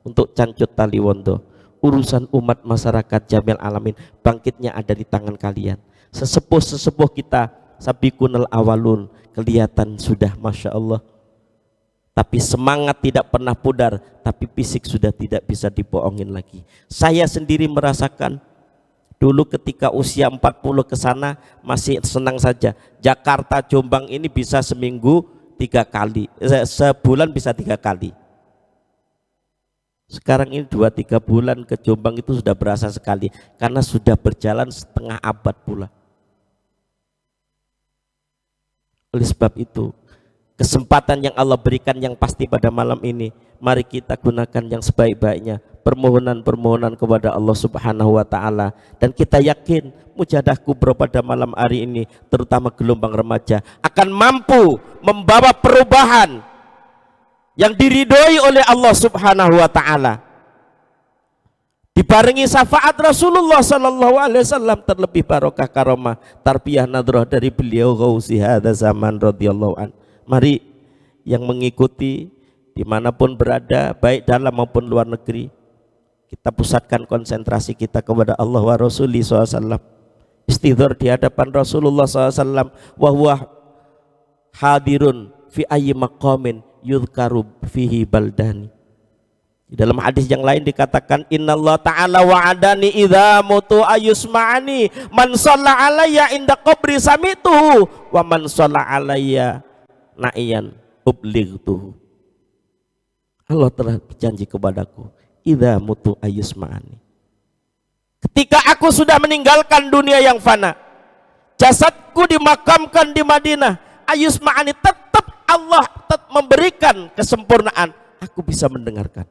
untuk cancut tali wondo. Urusan umat masyarakat Jamil Alamin bangkitnya ada di tangan kalian. Sesepuh-sesepuh kita sabiqunal awalun kelihatan sudah Masya Allah, tapi semangat tidak pernah pudar, tapi fisik sudah tidak bisa dibohongin lagi. Saya sendiri merasakan dulu ketika usia 40 ke sana masih senang saja. Jakarta Jombang ini bisa seminggu 3 kali, sebulan bisa 3 kali. Sekarang ini 2-3 bulan ke Jombang itu sudah berasa sekali, karena sudah berjalan setengah abad pula. Oleh sebab itu, kesempatan yang Allah berikan yang pasti pada malam ini, mari kita gunakan yang sebaik-baiknya, permohonan-permohonan kepada Allah Subhanahu wa taala, dan kita yakin mujahadah kubro pada malam hari ini, terutama gelombang remaja, akan mampu membawa perubahan yang diridhoi oleh Allah Subhanahu wa taala. Dibarengi syafaat Rasulullah sallallahu alaihi wasallam, terlebih barokah karomah tarbiyah nadrah dari beliau Ghausi hadza zaman radhiyallahu an. Mari yang mengikuti dimanapun berada, baik dalam maupun luar negeri, kita pusatkan konsentrasi kita kepada Allah wa Rasuli SAW. Istidhar di hadapan Rasulullah SAW, wa huwa hadirun fi ayyi maqamin yudhkaru fihi baldani. Di dalam hadis yang lain dikatakan, innallaha ta'ala wa'adani idza mutu ayusma'ani man shalla alayya inda qabri samituhu wa man shalla alayya na'iyan ublightuhu. Allah telah berjanji kepadaku, idza mutu ayusma'ani, ketika aku sudah meninggalkan dunia yang fana, jasadku dimakamkan di Madinah, ayusma'ani, tetap Allah tetap memberikan kesempurnaan, aku bisa mendengarkan.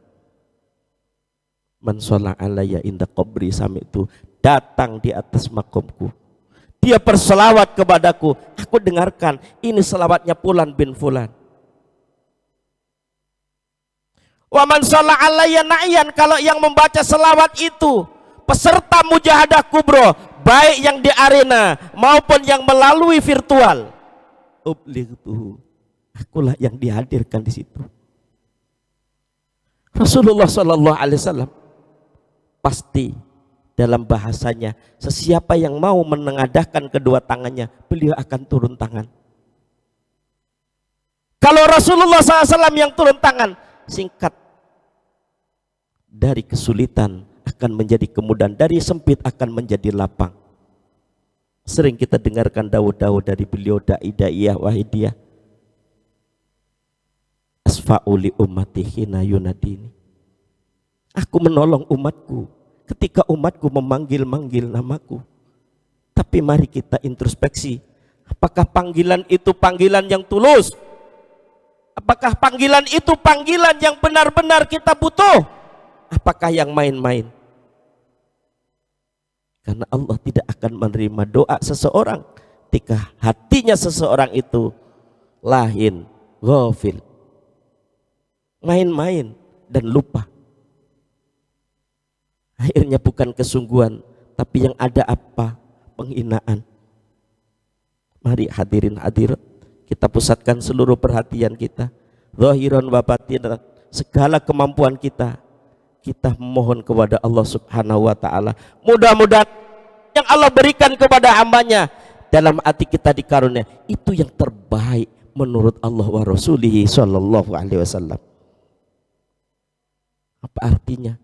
Man shalla alayya inda qabri sami'tu, datang di atas makamku, dia berselawat kepadaku, aku dengarkan, ini selawatnya Fulan bin Fulan. Wa man shalla alayya na'iyan, kalau yang membaca selawat itu peserta mujahadah kubro, baik yang di arena maupun yang melalui virtual, ublightuhu, akulah yang dihadirkan di situ. Rasulullah sallallahu alaihi wasallam pasti dalam bahasanya, sesiapa yang mau menengadahkan kedua tangannya, beliau akan turun tangan. Kalau Rasulullah SAW yang turun tangan, singkat, dari kesulitan akan menjadi kemudahan, dari sempit akan menjadi lapang. Sering kita dengarkan dawuh-dawuh dari beliau, da'i-da'iyah wahidiyah, asfa'uli ummati hina yunadini, aku menolong umatku ketika umatku memanggil-manggil namaku. Tapi mari kita introspeksi, apakah panggilan itu panggilan yang tulus? Apakah panggilan itu panggilan yang benar-benar kita butuh? Apakah yang main-main? Karena Allah tidak akan menerima doa seseorang ketika hatinya seseorang itu lahin, ghafil, main-main dan lupa. Akhirnya bukan kesungguhan, tapi yang ada apa? Penghinaan. Mari hadirin hadirat, kita pusatkan seluruh perhatian kita, zahiran wa batinan, segala kemampuan kita, kita memohon kepada Allah Subhanahu wa taala. Mudah-mudahan yang Allah berikan kepada hambanya dalam hati kita dikarunia, itu yang terbaik menurut Allah wa Rasulihi sallallahu alaihi wasallam. Apa artinya?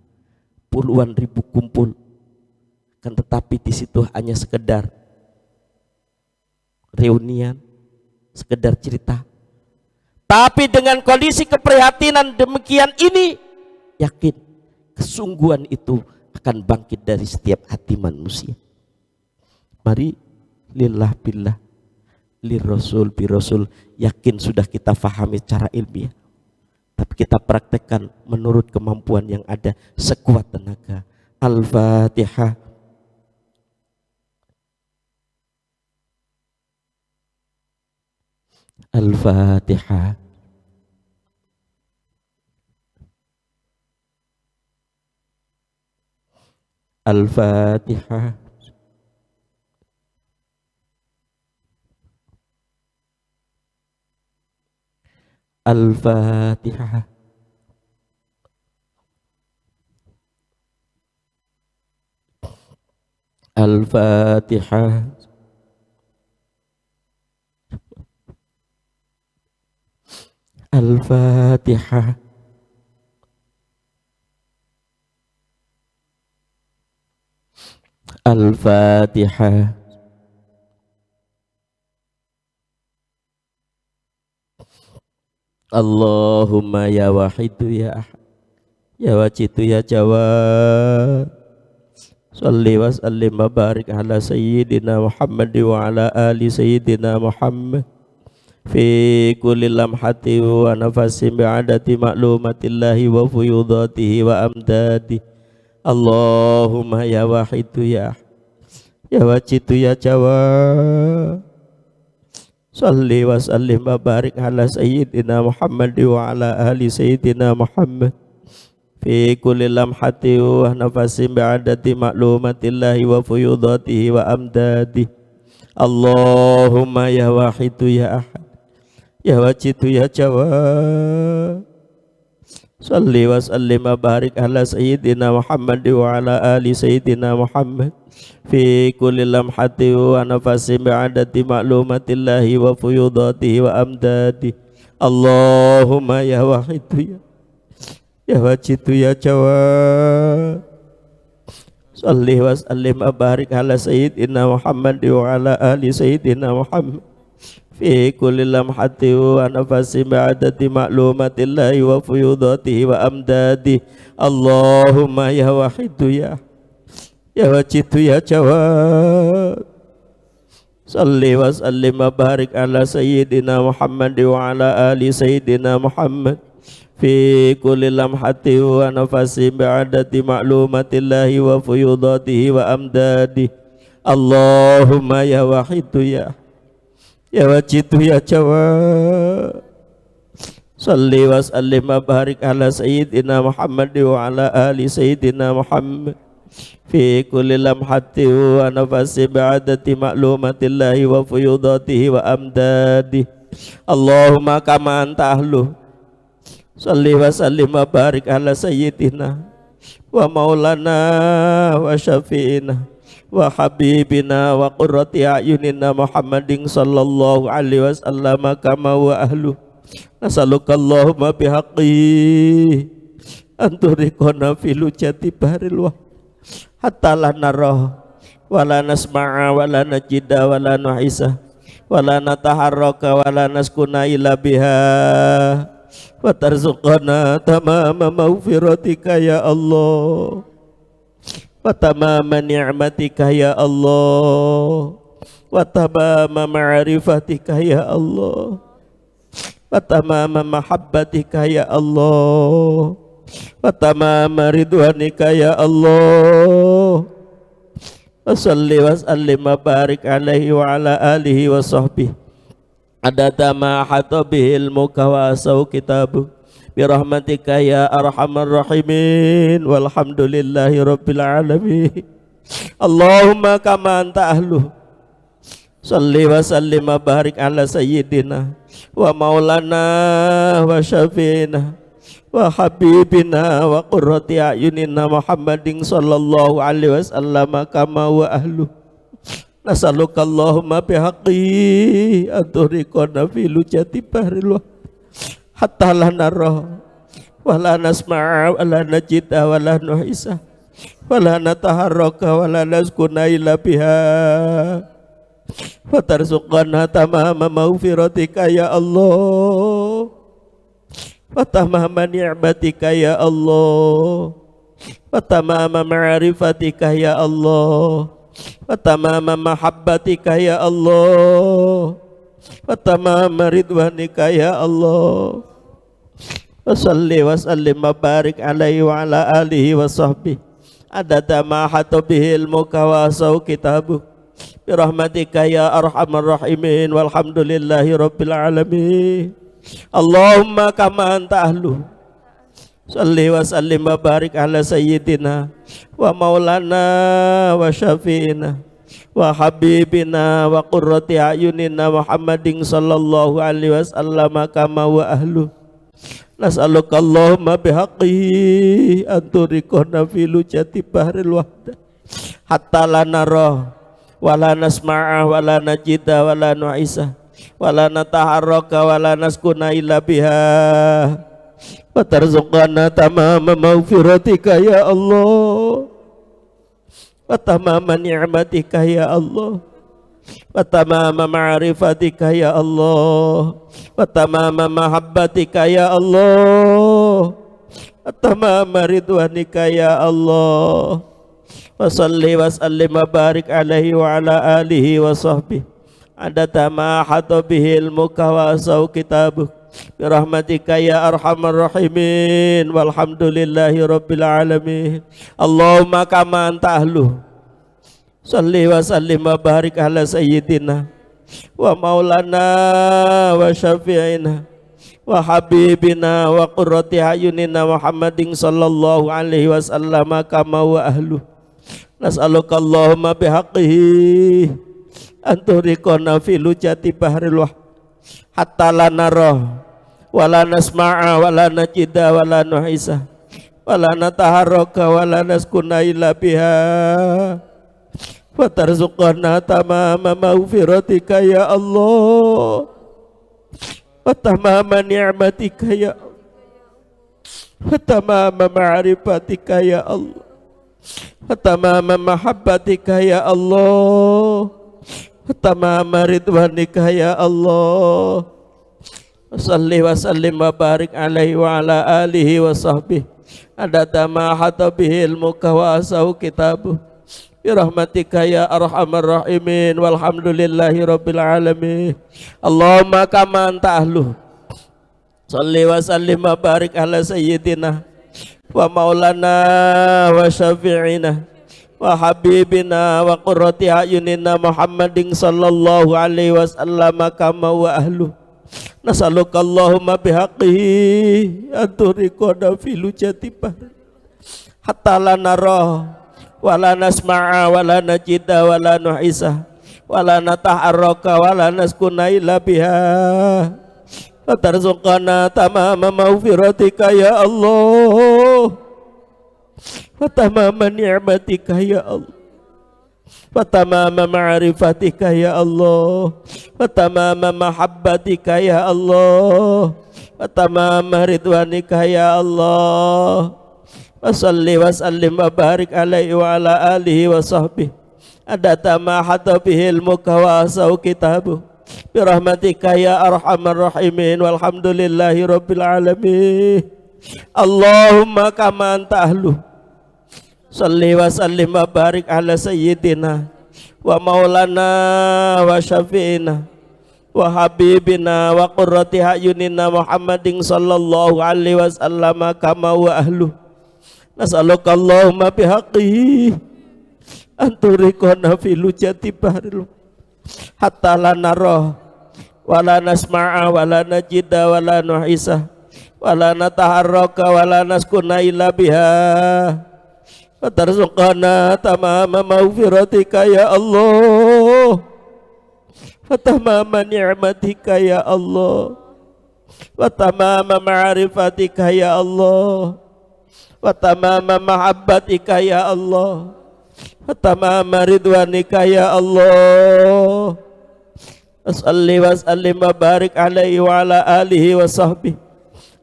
Puluhan ribu kumpul, kan tetapi di situ hanya sekedar reunian, sekedar cerita. Tapi dengan kondisi keprihatinan demikian ini, yakin kesungguhan itu akan bangkit dari setiap hati manusia. Mari lillah billah, lirrasul birrasul, yakin sudah kita fahami secara ilmiah, tapi kita praktekkan menurut kemampuan yang ada sekuat tenaga. Al-Fatihah. Al-Fatihah. Al-Fatihah. Al-Fatihah. Al-Fatihah. Al-Fatihah. Al-Fatihah. Allahumma ya wahidu ya ahad, ya wajidu ya jawad. Salli wa sallim wa barik ala sayyidina Muhammad wa ala ali sayyidina Muhammad fi kulli lamhati wa nafasi bi'adati ma'lumatillahi wa fuyudatihi wa amdadi. Allahumma ya wahidu ya wajidu ya jawad. Salli wa sallim wa barik ala sayyidina Muhammad wa ala ali sayyidina Muhammad fi kulli lamhati wa nafasin bi'adati ma'lumatillahi wa fuyudatihi wa amdadi. Allahumma ya wahidu ya ahad ya wajidu ya jawad. Salli wa sallim wa barik ala sayyidina Muhammad wa ala ali sayyidina Muhammad fi kulli lamhati wa nafasin bi'adati ma'lumatillahi wa fuyudatihi wa amdadi. Allahumma ya wahidu ya wajidu ya jawad. Salli wa sallim wa barik ala sayyidina Muhammad wa ala ali sayyidina Muhammad fi kulli lamhati wa nafasin bi'adati ma'lumatillahi wa fuyudatihi wa amdadi. Allahumma ya wahidu ya wajidu ya jawad. Salli wa sallim wa barik ala sayyidina Muhammad wa ala ali sayyidina Muhammad fi kulli lamhati wa nafasi bi'adati ma'lumatillahi wa fuyudatihi wa amdadi. Allahumma ya wahidu ya wajidu ya jawad. Salli wa sallim wa barik ala sayyidina Muhammad wa ala ali sayyidina Muhammad fi kulli lamhati wa nafasi bi'adati ma'lumatillahi wa fuyudatihi wa amdadi. Allahumma kama anta ahlu. Salli wa sallim wa barik ala sayyidina wa maulana wa syafi'ina wa habibina wa qurrati a'yunina Muhammadin sallallahu alaihi wasallam kama wa ahlu. Nasaluka Allahumma bihaqqi anturikona filujati bahril wah hatta la narah wa la nasma'a wa la najida wa la nuhisa wa la nataharraka wa la naskuna ila biha wa tarzuqana tamama maghfiratika ya Allah wa tamama ni'matika ya Allah wa tamama ma'rifatika ya Allah wa tamama mahabbatika ya Allah wa tamama ridwanika ya Allah. Wa salli wa sallim wa barik alaihi wa ala alihi wa sahbihi adada ma hata bihil muka wa asau kitabu birahmatika ya arhamar rahimin walhamdulillahi rabbil alamin. Allahumma kama anta ahlu. Salli wa sallim wa barik ala sayyidina wa maulana wa syafi'ina wa habibina wa qurrati a'yunina Muhammadin sallallahu alaihi wasallam kama wa ahlu. Nasaluka Allahumma bihaqqi anturikona fi lujati bahril hatta la narah wa la nasma'a wa la najida wa la nuhisa wa la nataharraka wa la naskuna illa biha wa tarzuqana tamama maghfiratika ya Allah wa tamama ni'matika ya Allah wa tamama ma'rifatika ya Allah wa tamama mahabbatika ya Allah wa tamama ridwanika ya Allah. Wa salli wa sallim wa barik alaihi wa ala alihi wa sahbihi adada ma hata bihil muka wa asau kitabu birahmatika ya arhamar rahimin walhamdulillahi rabbil alamin. Allahumma kama anta ahlu. Salli wa sallim wa barik ala sayyidina wa maulana wa syafi'ina wa habibina wa qurrati a'yunina Muhammadin sallallahu alaihi wasallam kama wa ahlu. Nas'aluka Allahumma bihaqqi anturikona fi lujati bahril wahda hatta la narah wa la nasma'a wa la najida wa la nu'isa wa la nataharraka wa la naskuna illa biha wa tarzuqana tamama maghfiratika ya Allah wa tamama ni'matika ya Allah wa tamama ma'rifatika ya Allah wa tamama mahabbatika ya Allah tamama ridwanika ya Allah. Wa salli wa sallim wa barik alaihi wa ala alihi wa sahbihi adada ma hata bihi ilmuka wa asau kitabuk birahmatika ya arhamar rahimin walhamdulillahi rabbil alamin. Allahumma kama anta ahlu salli wa sallim wa barik ala sayyidina wa maulana wa syafi'ina wa habibina wa qurrati ayunina Muhammadin sallallahu alaihi wasallam kama wa ahlu. Nas'aluka Allahumma bihaqqihi anturiqona fi lujati bahril wah hatta la nara wa la nasma'a wa la najida wa la nuhisa wa la nataharraka wa la naskuna illa biha wa tarzuqna tamama maghfiratika ya Allah wa tamama ni'matika ya Allah wa tamama ma'rifatika ya Allah wa tamama mahabbatika ya Allah wa tamama ridwanika ya Allah. Salli wa sallim wa barik alaihi wa ala alihi wa sahbihi adada ma hata bihi ilmuka wa asau kitabuh birahmatika ya arhamar rahimin walhamdulillahi rabbil alamin. Allahumma kama anta ahlu salli wa sallim wa barik ala sayyidina wa maulana wa syafi'ina wa habibina wa qurrati ayunina Muhammadin sallallahu alaihi wasallam kama wa ahlu. Nas'aluka Allahumma bihaqqihi anturiqona fi lujati bahr hatta la nara wa la nasma'a wa la najida wa la nuhisa wa la nataharraka wa la naskuna illa biha wa tarzuqana tamama maghfiratika ya Allah wa tamama ni'matika ya Allah wa tamama ma'rifatika ya Allah wa tamama mahabbatika ya Allah wa tamama ridwanika ya Allah. Wa salli wa sallim wa barik alaihi wa ala alihi wa sahbihi adada ma hata bihi ilmuka wa asau kitabuh birahmatika ya arhamar rahimin walhamdulillahi rabbil alamin. Allahumma kama anta ahlu salli wa sallim wa barik ala sayyidina wa maulana wa syafi'ina wa habibina wa qurrati ayunina Muhammadin sallallahu alaihi wasallam kama wa ahlu. Nas'aluka Allahumma bihaqqihi anturiqona fi lujati bahril hatta la nara wa la nasma'a wa la najida wa la nuhisa wa la nataharraka wa la naskuna illa biha wa tarzuqana tamama maghfiratika ya Allah wa tamama ni'matika ya Allah wa tamama ma'rifatika ya Allah wa tamama mahabbatika ya Allah wa tamama ridwanika ya Allah. Salli wa sallim wa barik alaihi wa ala alihi wa sahbihi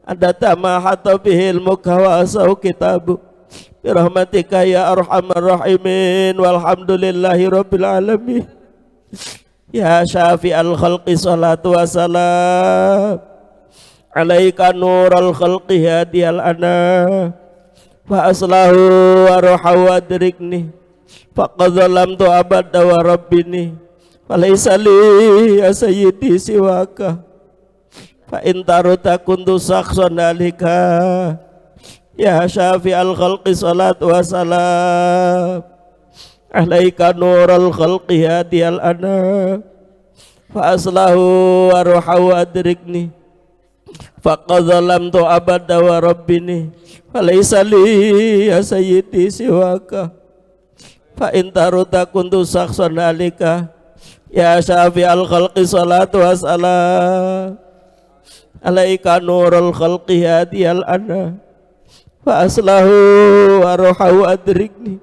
adada ma hata bihi ilmuka wa asau kitabuh birahmatika ya arhamar rahimin walhamdulillahi rabbil alamin. Ya syafi'al khalqi salatu wa salam alaika nural khalqi hadiyal ana wa aslahu wa ruhaw adrikni faqad zalamtu abada wa rabbini falaysa li ya sayyidi siwaka fa in taruta kuntu sakhsan alika. Ya syafi'al khalqi salatu wa salam alaika nural khalqi hadiyal ana fa aslahu wa ruhaw adrikni faqad zalamtu abada wa rabbini falaysa li ya sayyidi siwaka fa in taruta kuntu sakhsan alika. Ya syafi'al khalqi salatu wa salam alaika nurul khalqi hadiyal ana fa aslahu wa ruhaw adrikni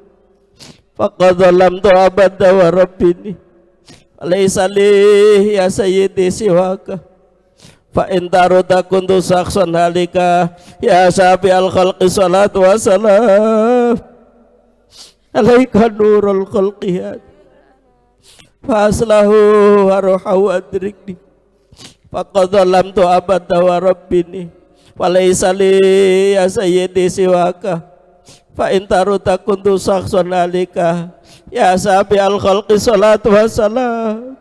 faqad zalamtu abada wa rabbini falaysa li ya sayyidi siwaka fa in taruta kuntu sakhsan halika. Ya syafi'al khalqi salatu wa salam alaika nurul khalqi fa aslahu wa ruhaw adrikni faqad zalamtu abada wa rabbini Walaysa li ya sayyidi siwaka fa in taruta kuntu sakhsan alika ya sabi al khalqi salatu wassalam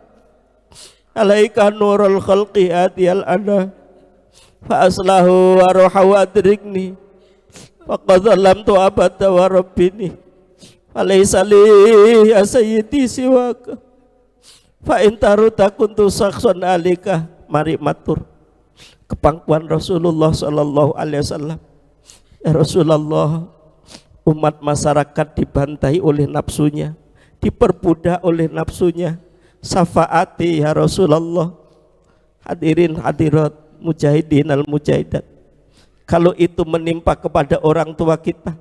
alaika nurul khalqi adiyal ana fa aslahu wa ruha wa adrikni faqad zalamtu abada wa rabbini walaysa li ya sayyidi siwaka fa in taruta kuntu sakhsan alika. Mari matur kepangkuan Rasulullah sallallahu alaihi wasallam. Ya Rasulullah, umat masyarakat dibantai oleh nafsunya, diperbudak oleh nafsunya. Syafaati ya Rasulullah. Hadirin hadirat, mujahidin al mujahidat, kalau itu menimpa kepada orang tua kita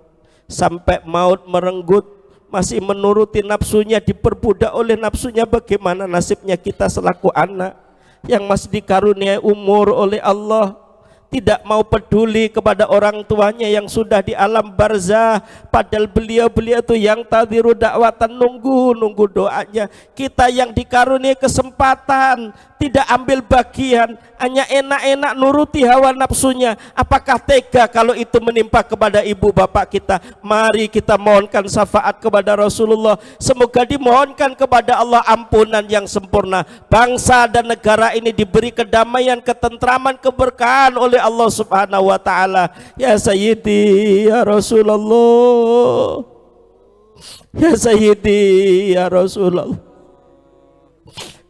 sampai maut merenggut masih menuruti nafsunya, diperbudak oleh nafsunya, bagaimana nasibnya kita selaku anak yang masih dikaruniai umur oleh Allah, tidak mau peduli kepada orang tuanya yang sudah di alam barzah, padahal beliau itu yang tadiru dakwatan, nunggu doanya. Kita yang dikaruniai kesempatan tidak ambil bagian, hanya enak-enak nuruti hawa nafsunya. Apakah tega kalau itu menimpa kepada ibu bapak kita? Mari kita mohonkan syafaat kepada Rasulullah, semoga dimohonkan kepada Allah ampunan yang sempurna. Bangsa dan negara ini diberi kedamaian, ketentraman, keberkahan oleh Allah subhanahu wa ta'ala. Ya Sayyidi ya Rasulullah, ya Sayyidi ya Rasulullah,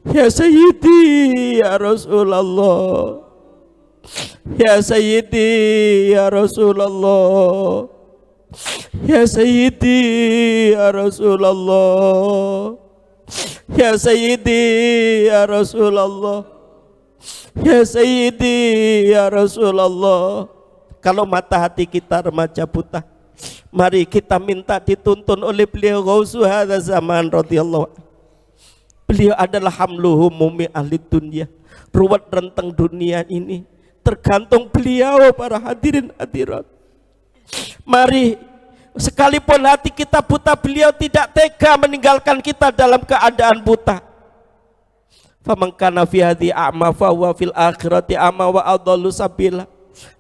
ya Sayyidi ya Rasulullah, ya Sayyidi ya Rasulullah, ya Sayyidi ya Rasulullah, ya Sayyidi ya Rasulullah, ya Sayyidi ya Rasulullah. Kalau mata hati kita remaja buta, mari kita minta dituntun oleh beliau Ghausu hadza zaman radhiyallahu anhu. Beliau adalah hamluhu mumi ahli dunia, ruwet renteng dunia ini tergantung beliau. Para hadirin hadirat, mari sekalipun hati kita buta, beliau tidak tega meninggalkan kita dalam keadaan buta. Faman kana fi hadhi a'ma fa huwa fil akhirati a'ma wa adallu sabila.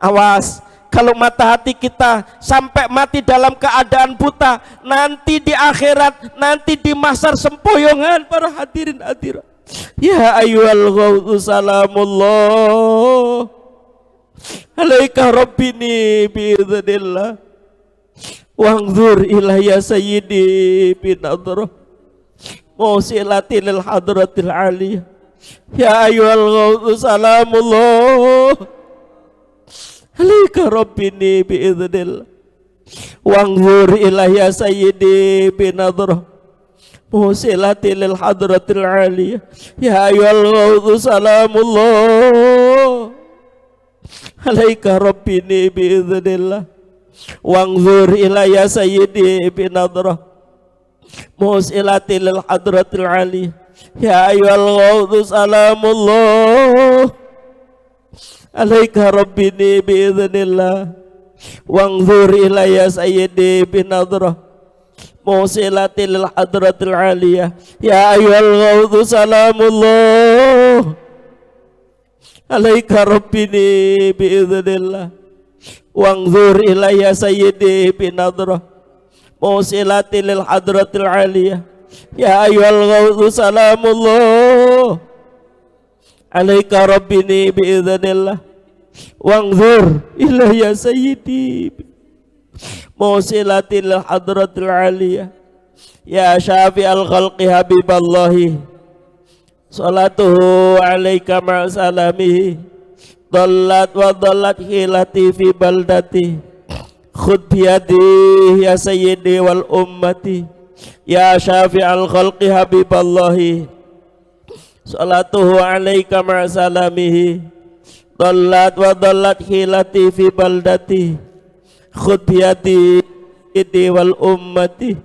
Awas, kalau mata hati kita sampai mati dalam keadaan buta, nanti di akhirat, nanti di mahsyar sempoyongan. Para hadirin hadirat, ya ayyuhal ghawthu salamullah alaika rabbini biidznillah wangzur ilayya sayyidi binadrah musilati lil hadratil aliyah. Ya ayyuhal ghawthu salamullah alaika rabbini biidznillah wangzur ilayya sayyidi binadrah musilati lil hadratil aliyah. Ya ayyuhal ghawthu salamullah alaika rabbini biidznillah wangzur ilayya sayyidi binadrah musilati lil hadratil aliyah. Ya ayyuhal ghawthu salamullah alaika rabbini biidznillah wangzur ilayya sayyidi binadrah musilati lil hadratil aliyah. Ya ayyuhal ghawthu salamullah alaika rabbini biidznillah wangzur ilayya sayyidi binadrah musilati lil hadratil aliyah. Ya ayyuhal ghawthu salamullah alaika rabbini biidznillah wangzur ilayya sayyidi musilati lil hadratil aliyah. Ya syafi'al khalqi habiballahi salatuhu alaika ma'asalamihi dallat wa dallat hilati fi baldati khud biyadi ya sayyidi wal ummati. Ya syafi'al khalqi habiballahi salatuhu alaika ma'asalamihi dallat wa dallat hilati fi baldati khud biyadi wal ummati.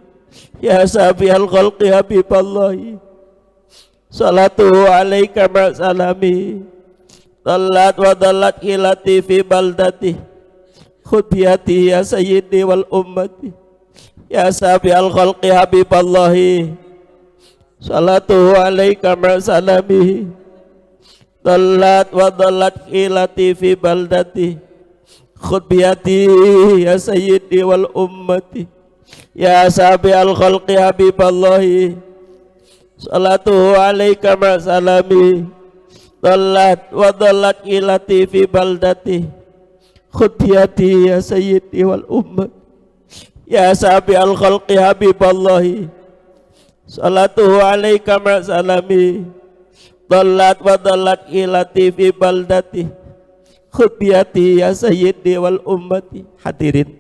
Ya syafi'al khalqi habiballahi salatuhu alaika ma'asalamihi dallat wa dallat hilati fi baldati khud biyadi ya sayyidi wal ummati. Ya syafi'al khalqi habiballahi salatuhu alaika ma'asalamihi dallat wa dallat hilati fi baldati khudh biyadi ya sayyidi wal ummati ya sabi al khalqi habiballahi salatu alaika ma salami dallat wa dallat ilati fi baldati khudh biyadi ya sayyidi wal ummati ya sabi al khalqi habiballahi salatu alaika ma salami dallat wa dallat ilati fi baldati khutbiyati ya sayyidi wal ummati. Hadirin,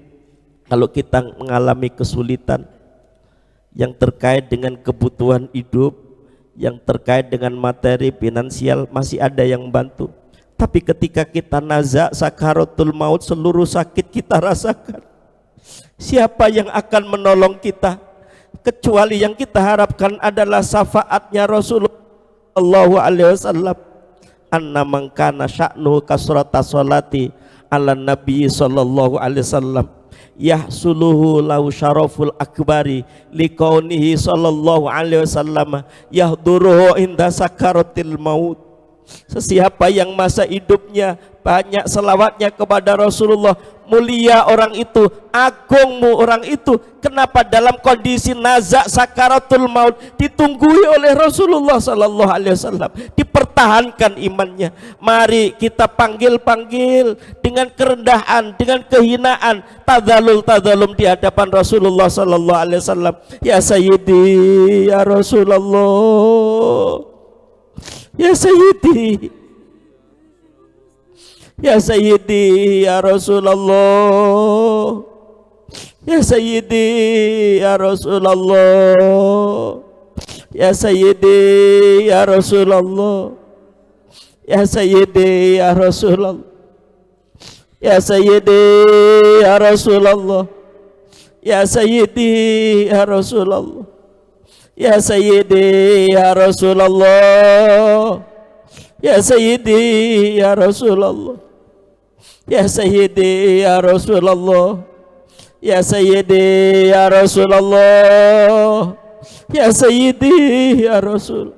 kalau kita mengalami kesulitan yang terkait dengan kebutuhan hidup, yang terkait dengan materi finansial, masih ada yang bantu. Tapi ketika kita nazak sakaratul maut, seluruh sakit kita rasakan, siapa yang akan menolong kita? Kecuali yang kita harapkan adalah syafaatnya Rasulullah sallallahu alaihi wasallam. Anna man kana sya'nu kasrata sholati ala nabi sallallahu alaihi wasallam yahsuluhu lahu syaraful akbari liqaunihi sallallahu alaihi wasallam yahduruhu inda sakaratil maut. Sesiapa yang masa hidupnya banyak selawatnya kepada Rasulullah, mulia orang itu, agungmu orang itu. Kenapa dalam kondisi nazak sakaratul maut ditunggui oleh Rasulullah sallallahu alaihi wasallam, dipertahankan imannya. Mari kita panggil-panggil dengan kerendahan, dengan kehinaan, tadzalum di hadapan Rasulullah sallallahu alaihi wasallam. Ya sayyidi ya Rasulullah, ya sayyidi, ya sayyidi ya Rasulullah, ya sayyidi ya Rasulullah, ya sayyidi ya Rasulullah, ya sayyidi ya Rasulullah, ya sayyidi ya Rasulullah, ya sayyidi ya Rasulullah, ya sayyidi ya Rasulullah, ya sayyidi ya Rasulullah, ya sayyidi ya Rasulullah, ya sayyidi ya Rasulullah, ya sayyidi ya Rasul,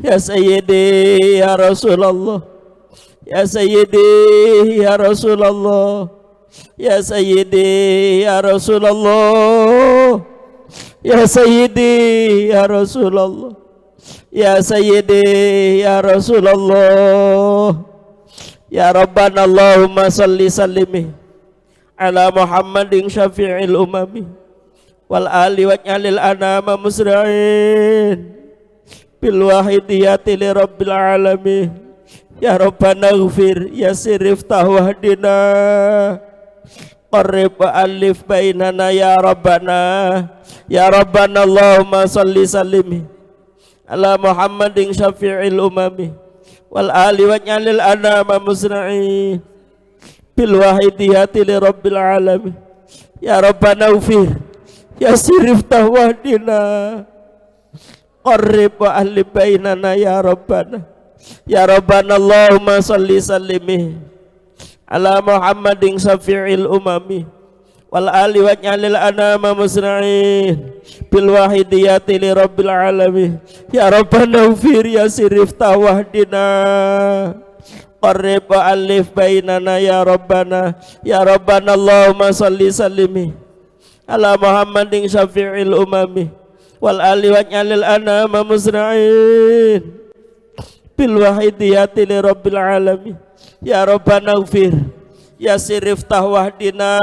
ya sayyidi ya Rasulullah, ya sayyidi ya Rasulullah, ya sayyidi ya Rasulullah, ya sayyidi ya Rasulullah, ya sayyidi ya Rasulullah. Ya Rabbana Allahumma salli sallimi ala Muhammadin syafi'il umami wal ali waj'alil anama musra'in bil wahidiyati li rabbil alamin. Ya Rabbana ighfir yassir iftah wahdina qarrib alif bainana ya Rabbana. Ya Rabbana Allahumma salli sallimi ala Muhammadin syafi'il umami wal ali waj'alil anama musra'in bil wahidiyati li rabbil alamin. Ya Rabbana ighfir yassir iftah wahdina qarrib alif bainana ya Rabbana. Ya Rabbana Allahumma salli sallimi ala Muhammadin syafi'il umami wal ali waj'alil anama musra'in bil wahidiyati li rabbil alamin. Ya Rabbana ighfir yassir iftah wahdina qarrib alif bainana ya Rabbana. Ya Rabbana Allahumma salli sallimi ala Muhammadin syafi'il umami wal ali waj'alil anama musra'in bil wahidiyati li rabbil alamin. Ya Rabbana ighfir yassir iftah wahdina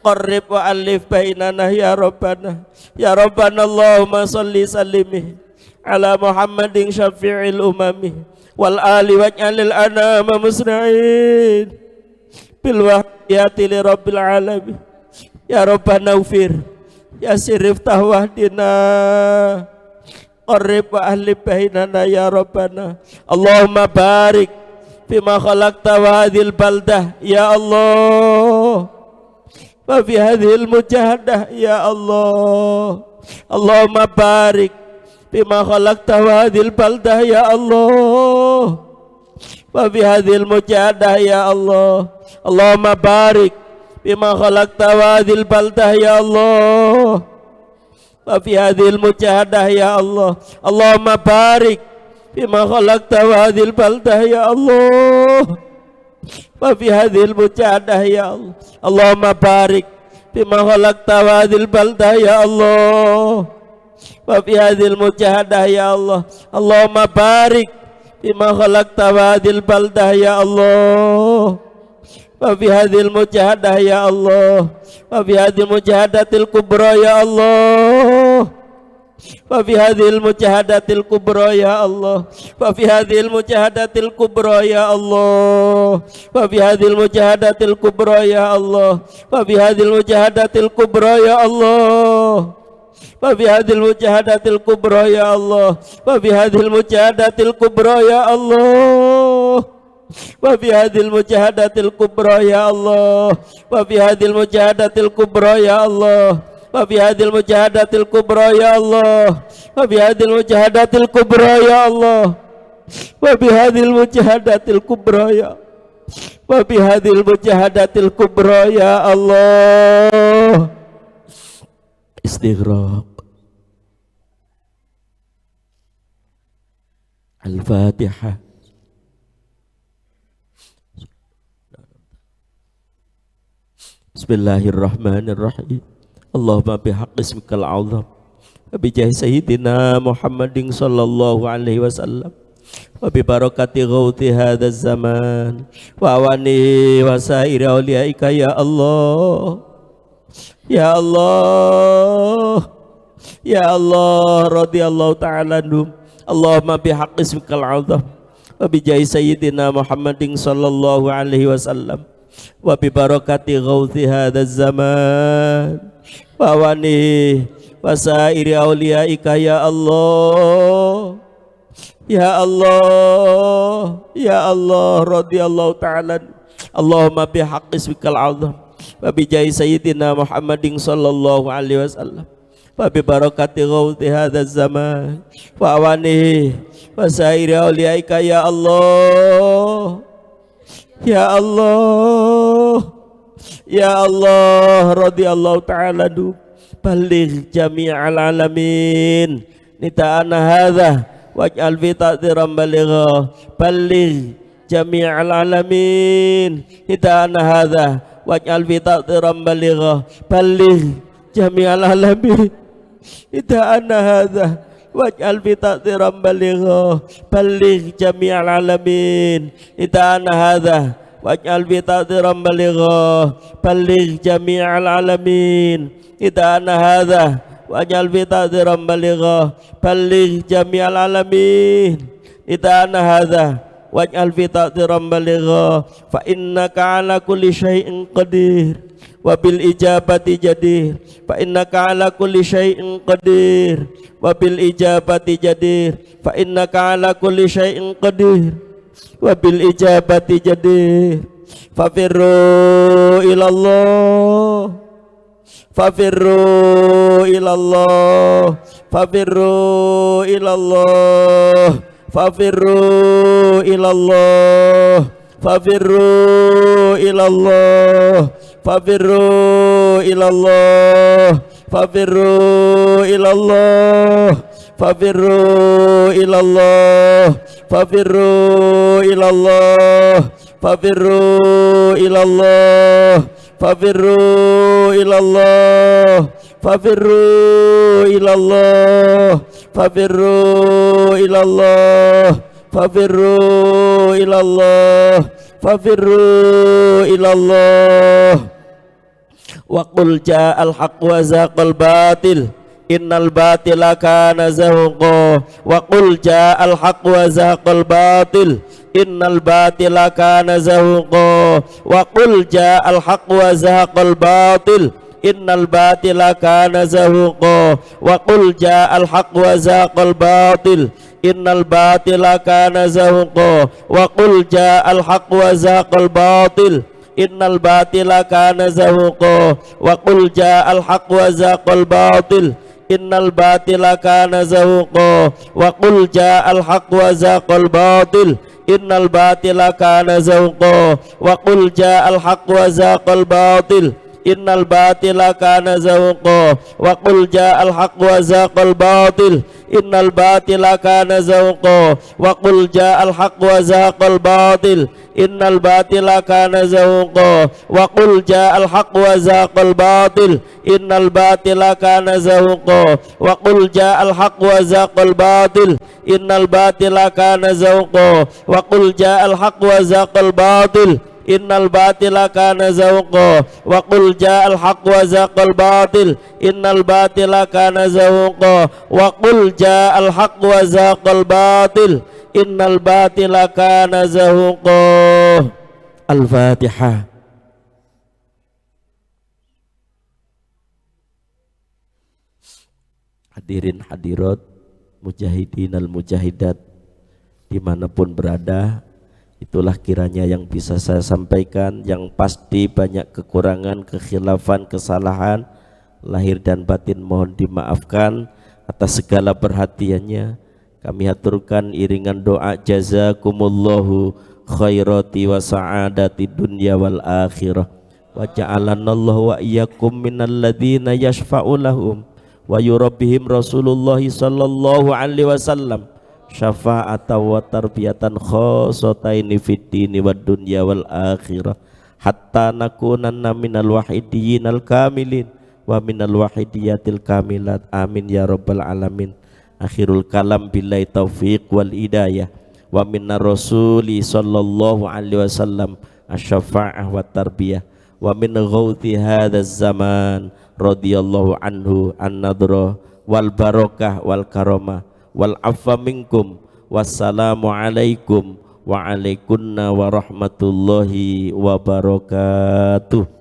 qarrib wa alif bainana ya Rabbana. Ya Rabbana Allahumma salli sallimi ala Muhammadin syafi'il umami wal ali waj'alil anama musra'in bil wahidiyati li rabbil alamin. Ya Rabbana ighfir yassir iftah wahdina qarrib wa alif bainana ya Rabbana. Allahumma barik fima khalaqta wa hadhil baldah ya Allah wa fi hadhil mujahadah ya Allah. Allahumma barik fima khalaqta wa hadhil baldah ya Allah wa fi hadhil mujahadah ya Allah. Allahumma barik fima khalaqta wa hadhil baldah ya Allah wa fi hadhil mujahadah ya Allah. Allahumma barik bima khalaqta wa hadhil baldah ya Allah wa wa fi hadhil mujahadah ya Allah. Allahumma barik bima khalaqta wa hadhil baldah ya Allah. Wa fi hadhil mujahadah ya Allah. Allahumma barik bima khalaqta wa hadhil baldah ya Allah. Wa fi hadhil mujahadah ya Allah. Wa fi hadhil mujahadatil kubra ya Allah. Wa fi hadhil mujahadatil kubra ya Allah. Wa fi hadhil mujahadatil kubra ya Allah. Wa fi hadhil mujahadatil kubra ya Allah. Wa fi hadhil mujahadatil kubra ya Allah. Wa fi hadhil mujahadatil kubra ya Allah. Wa fi hadhil mujahadatil kubra ya Allah. Wa fi hadhil mujahadatil kubra ya Allah. Wa fi hadhil mujahadatil kubra ya Allah. Wa fi hadhil mujahadatil kubra ya Allah. Wa fi hadhil mujahadatil kubra ya Allah. Wa fi hadhil mujahadatil kubra ya. Wa fi hadhil mujahadatil kubra ya Allah. Istighraq. Al-Fatihah. Bismillahirrahmanirrahim. Allahumma bihaqqi ismikal azam wa bi jahi sayyidina Muhammadin sallallahu alaihi wasallam wa bi barakati ghauti hadzal zaman wa awani wa sairi auliyaika ya Allah. Ya Allah, ya Allah, radhiyallahu ta'ala anhum. Allahumma bihaqqi ismikal azam wa bi jahi sayyidina Muhammadin sallallahu alaihi wasallam wa bi barakati ghauthi hadzal zaman wa wani wa sairi auliyaika ya Allah. Ya Allah, ya Allah, radhiyallahu ta'ala. Allahumma bihaqqi ismikal azam wa bi jahi sayyidina Muhammadin sallallahu alaihi wasallam wa bi barakati ghauthi hadzal zaman wa awani wa sairi auliyaika ya Allah. Ya Allah, ya Allah, radhiyallahu ta'ala anhu. Baligh jami'al alamin nita'ana hadha waj'al fi ta'thiran baligha. Baligh jami'al alamin nita'ana hadha waj'al fi ta'thiran baligha. Baligh jami'al alamin nita'ana hadha waj'al fi ta'thiran baligha. Baligh jami'al alamin nita'ana hadha waj'al fi ta'thiran baligha. Baligh jami'al alamin nita'ana hadha waj'al fi ta'thiran baligha. Baligh jami'al alamin nita'ana hadha waj'al fi ta'thiran baligha. Fa innaka ala kulli syai'in qadir wa bil ijabati jadir. Fa innaka ala kulli syai'in qadir wa bil ijabati jadir. Fa innaka ala kulli syai'in qadir wa bil ijabati jadir. Fafirru ilallah, fafirru ilallah, fafirru ilallah, fafirru ilallah, fafirru ilallah, fafirru ilallah, fafirru ilallah, fafirru ilallah, fafirru ilallah, fafirru ilallah, fafirru ilallah, fafirru ilallah, fafirru ilallah, fafirru ilallah, fafirru ilallah. Wa qul ja'al haqq wa zaqal batil innal batila kana zahuqa. Wa qul ja'al haqq wa zaqal batil innal batila kana zahuqa. Wa qul ja'al haqq wa zaqal batil innal batila kana zahuqa. Wa qul ja'al haqq wa zaqal batil innal batila kana zahuqa. Wa qul ja'al haqq wa zaqal batil innal batila kana zahuqa. Wa qul ja'al haqq wa zaqal batil innal batila kana zahuqa. Wa qul ja'al haqq wa zaqal batil innal batila kana zahuqa. Wa qul ja'al haqq wa zaqal batil innal batila kana zahuqa wa qul ja'al haqq wa zaqal batil innal batila kana zahuqa wa qul ja'al haqq wa zaqal batil innal batila kana zahuqa wa qul ja'al haqq wa zaqal batil innal batila kana zahuqa wa qul ja'al haqq wa zaqal batil innal batila kana zahuqa wa qul ja'al haqq wa zaqal batil innal batila kana zahuqa wa qul ja'al haqq wa zaqal batil innal batila kana zahuqa wa qul ja'al haqq wa zaqal batil innal batila kana zahuqa. Al-Fatihah. Hadirin hadirat, mujahidin al mujahidat dimanapun berada, itulah kiranya yang bisa saya sampaikan. Yang pasti banyak kekurangan, kekhilafan, kesalahan lahir dan batin mohon dimaafkan. Atas segala perhatiannya kami haturkan iringan doa jazakumullahu khairati wa sa'adati dunya wal akhirah wa ja'alanallahu wa iyyakum minal ladzina yashfa'u lahum wa yurabbihim Rasulullah sallallahu alaihi wasallam syafa'atan wa tarbiyatan khosotaini fid dini wad dunya wal akhirah hatta nakunanna minal wahidiyinal kamilin wa minal wahidiyatil kamilat amin ya rabbal alamin. Akhirul kalam billahi taufiq wal hidayah wa minna rasuli sallallahu alaihi wasallam asy-syafa'ah wa tarbiyah wa min ghauti hadzal zaman radhiyallahu anhu an-nadra wal barakah wal karamah wal afwa minkum wassalamu alaikum wa alaikunna wa rahmatullahi wa barakatuh.